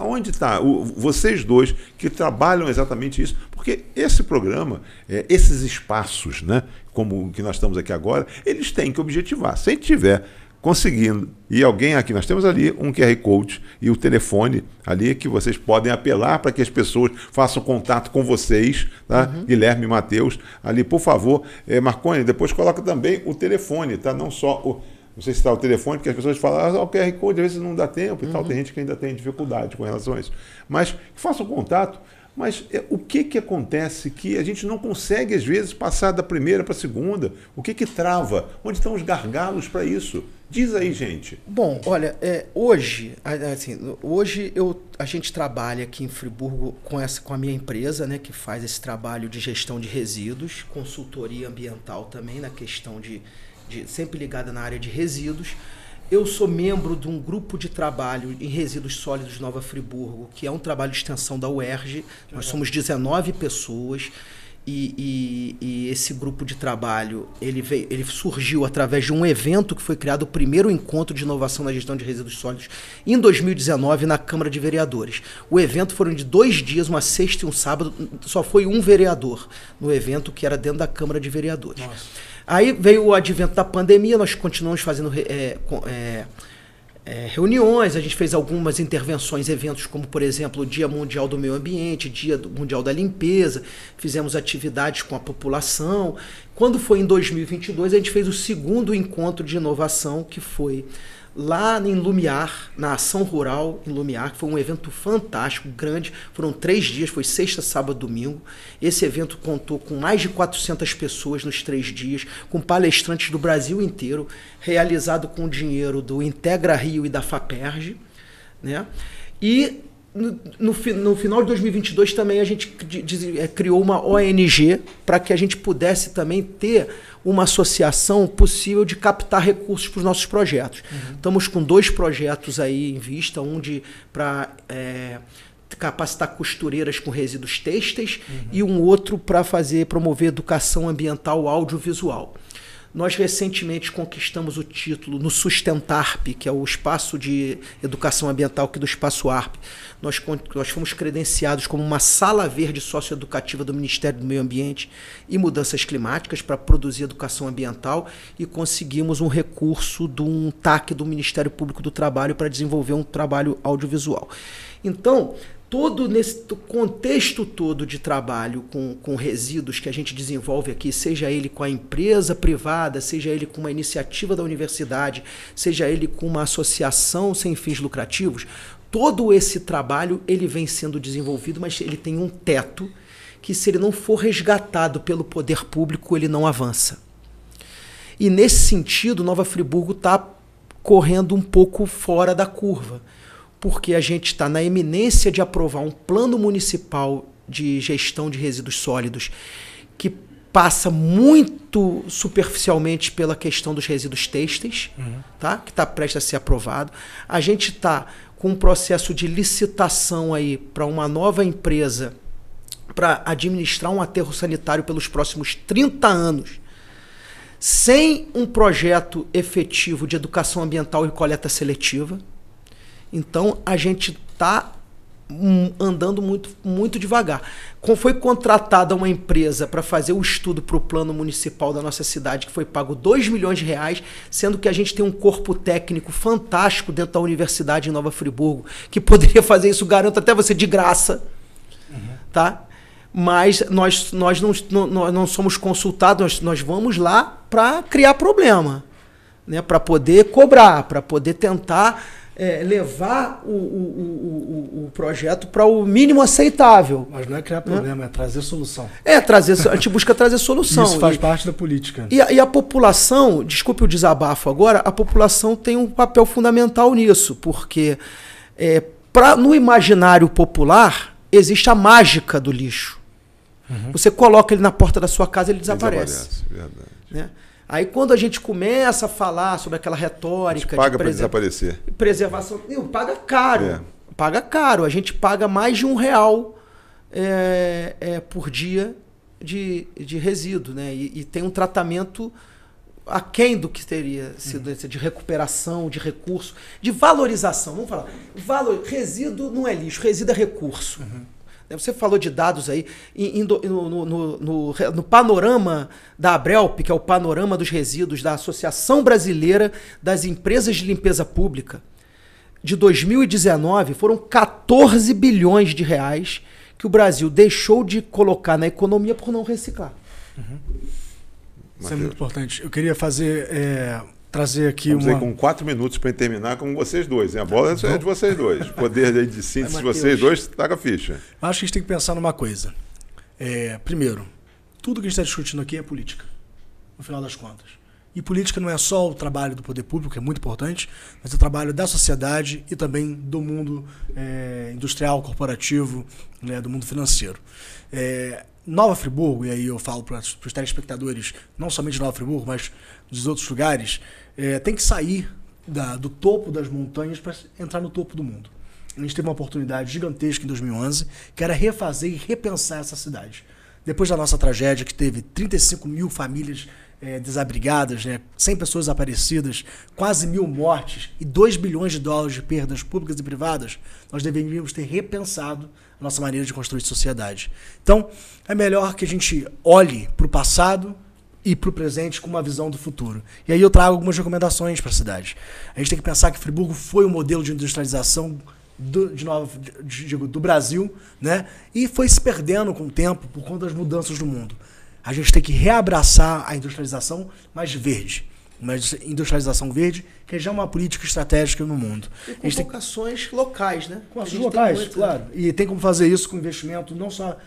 onde está? Vocês dois que trabalham exatamente isso, porque esse programa, esses espaços, né, como o que nós estamos aqui agora, eles têm que objetivar. Se a gente tiver conseguindo, e alguém aqui, nós temos ali um QR Code e o telefone ali que vocês podem apelar para que as pessoas façam contato com vocês, tá? Guilherme e Matheus, ali, por favor, Marconi, depois coloca também o telefone, tá? Não só não sei se está o telefone, porque as pessoas falam, o QR Code às vezes não dá tempo e tal, tem gente que ainda tem dificuldade com relação a isso. Mas façam contato. Mas o que acontece que a gente não consegue, às vezes, passar da primeira para a segunda? O que trava? Onde estão os gargalos para isso? Diz aí, gente. Bom, olha, hoje a gente trabalha aqui em Friburgo com a minha empresa, né, que faz esse trabalho de gestão de resíduos, consultoria ambiental também, na questão de sempre ligada na área de resíduos. Eu sou membro de um grupo de trabalho em resíduos sólidos de Nova Friburgo, que é um trabalho de extensão da UERJ. Nós somos 19 pessoas e esse grupo de trabalho ele surgiu através de um evento que foi criado, o primeiro encontro de inovação na gestão de resíduos sólidos, em 2019, na Câmara de Vereadores. O evento foram de 2 dias, uma sexta e um sábado, só foi um vereador no evento, que era dentro da Câmara de Vereadores. Nossa. Aí veio o advento da pandemia, nós continuamos fazendo reuniões, a gente fez algumas intervenções, eventos como, por exemplo, o Dia Mundial do Meio Ambiente, Dia Mundial da Limpeza, fizemos atividades com a população. Quando foi em 2022, a gente fez o segundo encontro de inovação, que foi lá em Lumiar, na Ação Rural em Lumiar, que foi um evento fantástico, grande, foram 3 dias, foi sexta, sábado, domingo. Esse evento contou com mais de 400 pessoas nos 3 dias, com palestrantes do Brasil inteiro, realizado com dinheiro do Integra Rio e da FAPERJ, né? E no final de 2022 também a gente criou uma ONG para que a gente pudesse também ter uma associação possível de captar recursos para os nossos projetos. Estamos com 2 projetos aí em vista, um para capacitar costureiras com resíduos têxteis e um outro para promover educação ambiental audiovisual. Nós recentemente conquistamos o título no Sustentarp, que é o espaço de educação ambiental aqui do Espaço ARP. Nós fomos credenciados como uma sala verde socioeducativa do Ministério do Meio Ambiente e Mudanças Climáticas para produzir educação ambiental e conseguimos um recurso de um TAC do Ministério Público do Trabalho para desenvolver um trabalho audiovisual. Então, todo nesse contexto todo de trabalho com resíduos que a gente desenvolve aqui, seja ele com a empresa privada, seja ele com uma iniciativa da universidade, seja ele com uma associação sem fins lucrativos, todo esse trabalho ele vem sendo desenvolvido, mas ele tem um teto que, se ele não for resgatado pelo poder público, ele não avança. E nesse sentido, Nova Friburgo está correndo um pouco fora da curva, porque a gente está na iminência de aprovar um plano municipal de gestão de resíduos sólidos que passa muito superficialmente pela questão dos resíduos têxteis, tá? Que está prestes a ser aprovado. A gente está com um processo de licitação aí para uma nova empresa para administrar um aterro sanitário pelos próximos 30 anos, sem um projeto efetivo de educação ambiental e coleta seletiva. Então, a gente está andando muito devagar. Foi contratada uma empresa para fazer o estudo para o plano municipal da nossa cidade, que foi pago R$2 milhões, sendo que a gente tem um corpo técnico fantástico dentro da universidade em Nova Friburgo, que poderia fazer isso, garanto até você, de graça. Tá? Mas nós não somos consultados, nós vamos lá para criar problema, né? Para poder cobrar, para poder tentar levar o projeto para o mínimo aceitável. Mas não é criar problema, é trazer solução. A gente busca trazer solução. Isso faz parte da política. E a população, desculpe o desabafo agora, a população tem um papel fundamental nisso, porque no imaginário popular existe a mágica do lixo. Você coloca ele na porta da sua casa, ele desaparece. Verdade. Né? Aí quando a gente começa a falar sobre aquela retórica paga para desaparecer. Preservação, paga caro. Paga caro. A gente paga mais de R$1 por dia de resíduo, né? E tem um tratamento aquém do que teria sido de recuperação, de recurso, de valorização. Vamos falar. Resíduo não é lixo, resíduo é recurso. Você falou de dados aí, no panorama da Abrelp, que é o panorama dos resíduos da Associação Brasileira das Empresas de Limpeza Pública, de 2019, foram 14 bilhões de reais que o Brasil deixou de colocar na economia por não reciclar. Isso é muito importante. Eu queria trazer aqui Vamos aí com 4 minutos para terminar com vocês dois. Hein? A bola é de vocês dois. O poder de síntese de vocês dois, taca a ficha. Eu acho que a gente tem que pensar numa coisa. Primeiro, tudo que a gente está discutindo aqui é política, no final das contas. E política não é só o trabalho do poder público, que é muito importante, mas é o trabalho da sociedade e também do mundo industrial, corporativo, né, do mundo financeiro. Nova Friburgo, e aí eu falo para os telespectadores, não somente de Nova Friburgo, mas dos outros lugares, tem que sair do topo das montanhas para entrar no topo do mundo. A gente teve uma oportunidade gigantesca em 2011, que era refazer e repensar essa cidade. Depois da nossa tragédia, que teve 35 mil famílias desabrigadas, né, 100 pessoas desaparecidas, quase 1.000 mortes e $2 bilhões de perdas públicas e privadas, nós deveríamos ter repensado a nossa maneira de construir sociedade. Então, é melhor que a gente olhe para o passado e para o presente com uma visão do futuro. E aí eu trago algumas recomendações para a cidade. A gente tem que pensar que Friburgo foi um modelo de industrialização do Brasil, né? E foi se perdendo com o tempo por conta das mudanças do mundo. A gente tem que reabraçar a industrialização mais verde. Uma industrialização verde, que já é uma política estratégica no mundo. E com vocações locais, né? Com as locais, claro. E tem como fazer isso com investimento não só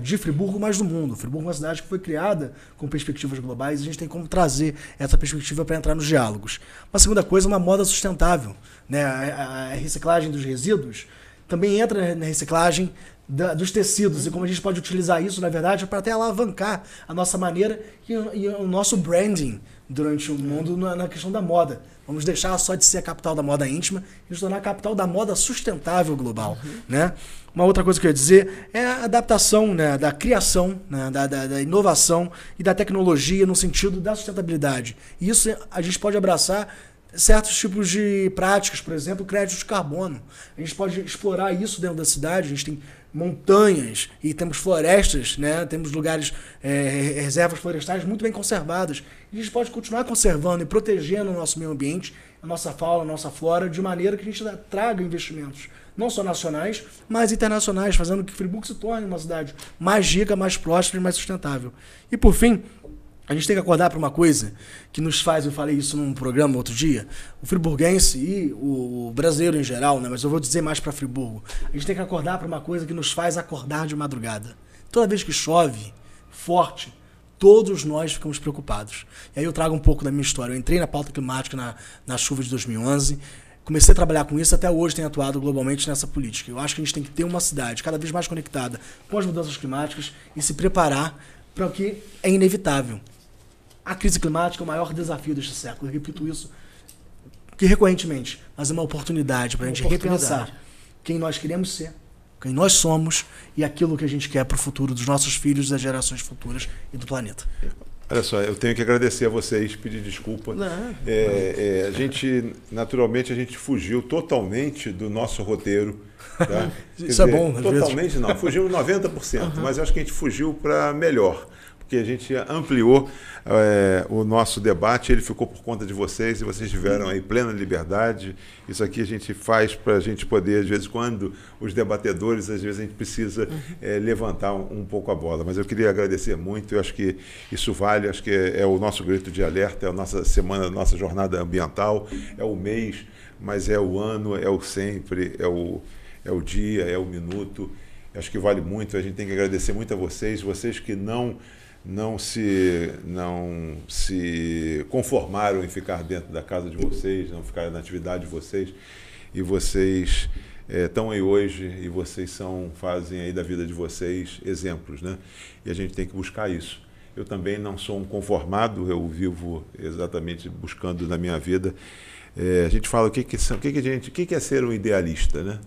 de Friburgo, mas do mundo. Friburgo é uma cidade que foi criada com perspectivas globais e a gente tem como trazer essa perspectiva para entrar nos diálogos. Uma segunda coisa é uma moda sustentável, né? A reciclagem dos resíduos também entra na reciclagem dos tecidos e como a gente pode utilizar isso, na verdade, para até alavancar a nossa maneira e o nosso branding durante o mundo na questão da moda. Vamos deixar só de ser a capital da moda íntima e nos tornar a capital da moda sustentável global. Né? Uma outra coisa que eu ia dizer é a adaptação, né, da criação, né, da inovação e da tecnologia no sentido da sustentabilidade. E isso a gente pode abraçar certos tipos de práticas, por exemplo, crédito de carbono. A gente pode explorar isso dentro da cidade, a gente tem montanhas e temos florestas, né? Temos lugares, reservas florestais muito bem conservadas. E a gente pode continuar conservando e protegendo o nosso meio ambiente, a nossa fauna, a nossa flora, de maneira que a gente traga investimentos, não só nacionais, mas internacionais, fazendo que Friburgo se torne uma cidade mais rica, mais próspera e mais sustentável. E por fim, a gente tem que acordar para uma coisa que nos faz, eu falei isso num programa outro dia, o friburguense e o brasileiro em geral, né, mas eu vou dizer mais para Friburgo, a gente tem que acordar para uma coisa que nos faz acordar de madrugada. Toda vez que chove forte, todos nós ficamos preocupados. E aí eu trago um pouco da minha história. Eu entrei na pauta climática na chuva de 2011, comecei a trabalhar com isso, até hoje tenho atuado globalmente nessa política. Eu acho que a gente tem que ter uma cidade cada vez mais conectada com as mudanças climáticas e se preparar para o que é inevitável. A crise climática é o maior desafio deste século. Eu repito isso que recorrentemente, mas é uma oportunidade para a gente repensar quem nós queremos ser, quem nós somos e aquilo que a gente quer para o futuro dos nossos filhos, das gerações futuras e do planeta. Olha só, eu tenho que agradecer a vocês, pedir desculpa. A gente, naturalmente, a gente fugiu totalmente do nosso roteiro. Tá? Isso é bom, às vezes. Totalmente não, fugimos 90%, mas eu acho que a gente fugiu para melhor. Porque a gente ampliou o nosso debate, ele ficou por conta de vocês e vocês tiveram aí plena liberdade. Isso aqui a gente faz para a gente poder, às vezes, quando os debatedores, às vezes a gente precisa levantar um pouco a bola. Mas eu queria agradecer muito, eu acho que isso vale, acho que é o nosso grito de alerta, é a nossa semana, a nossa jornada ambiental, é o mês, mas é o ano, é o sempre, é o dia, é o minuto. Acho que vale muito, a gente tem que agradecer muito a vocês que não se conformaram em ficar dentro da casa de vocês, não ficaram na atividade de vocês, e vocês estão aí hoje e vocês fazem aí da vida de vocês exemplos, né? E a gente tem que buscar isso. Eu também não sou um conformado, eu vivo exatamente buscando na minha vida. A gente fala o que é ser um idealista, né?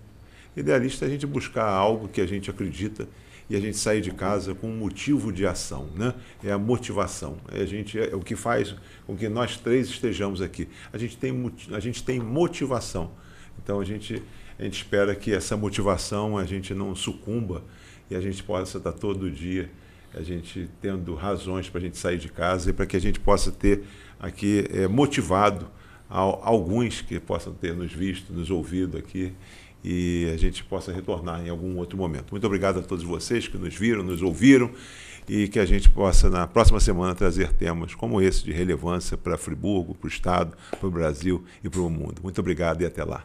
Idealista é a gente buscar algo que a gente acredita e a gente sair de casa com um motivo de ação, né? É a motivação. É o que faz com que nós três estejamos aqui. A gente tem motivação. Então a gente espera que essa motivação a gente não sucumba e a gente possa estar todo dia a gente tendo razões para a gente sair de casa e para que a gente possa ter aqui motivado alguns que possam ter nos visto, nos ouvido aqui, e a gente possa retornar em algum outro momento. Muito obrigado a todos vocês que nos viram, nos ouviram, e que a gente possa, na próxima semana, trazer temas como esse de relevância para Friburgo, para o Estado, para o Brasil e para o mundo. Muito obrigado e até lá.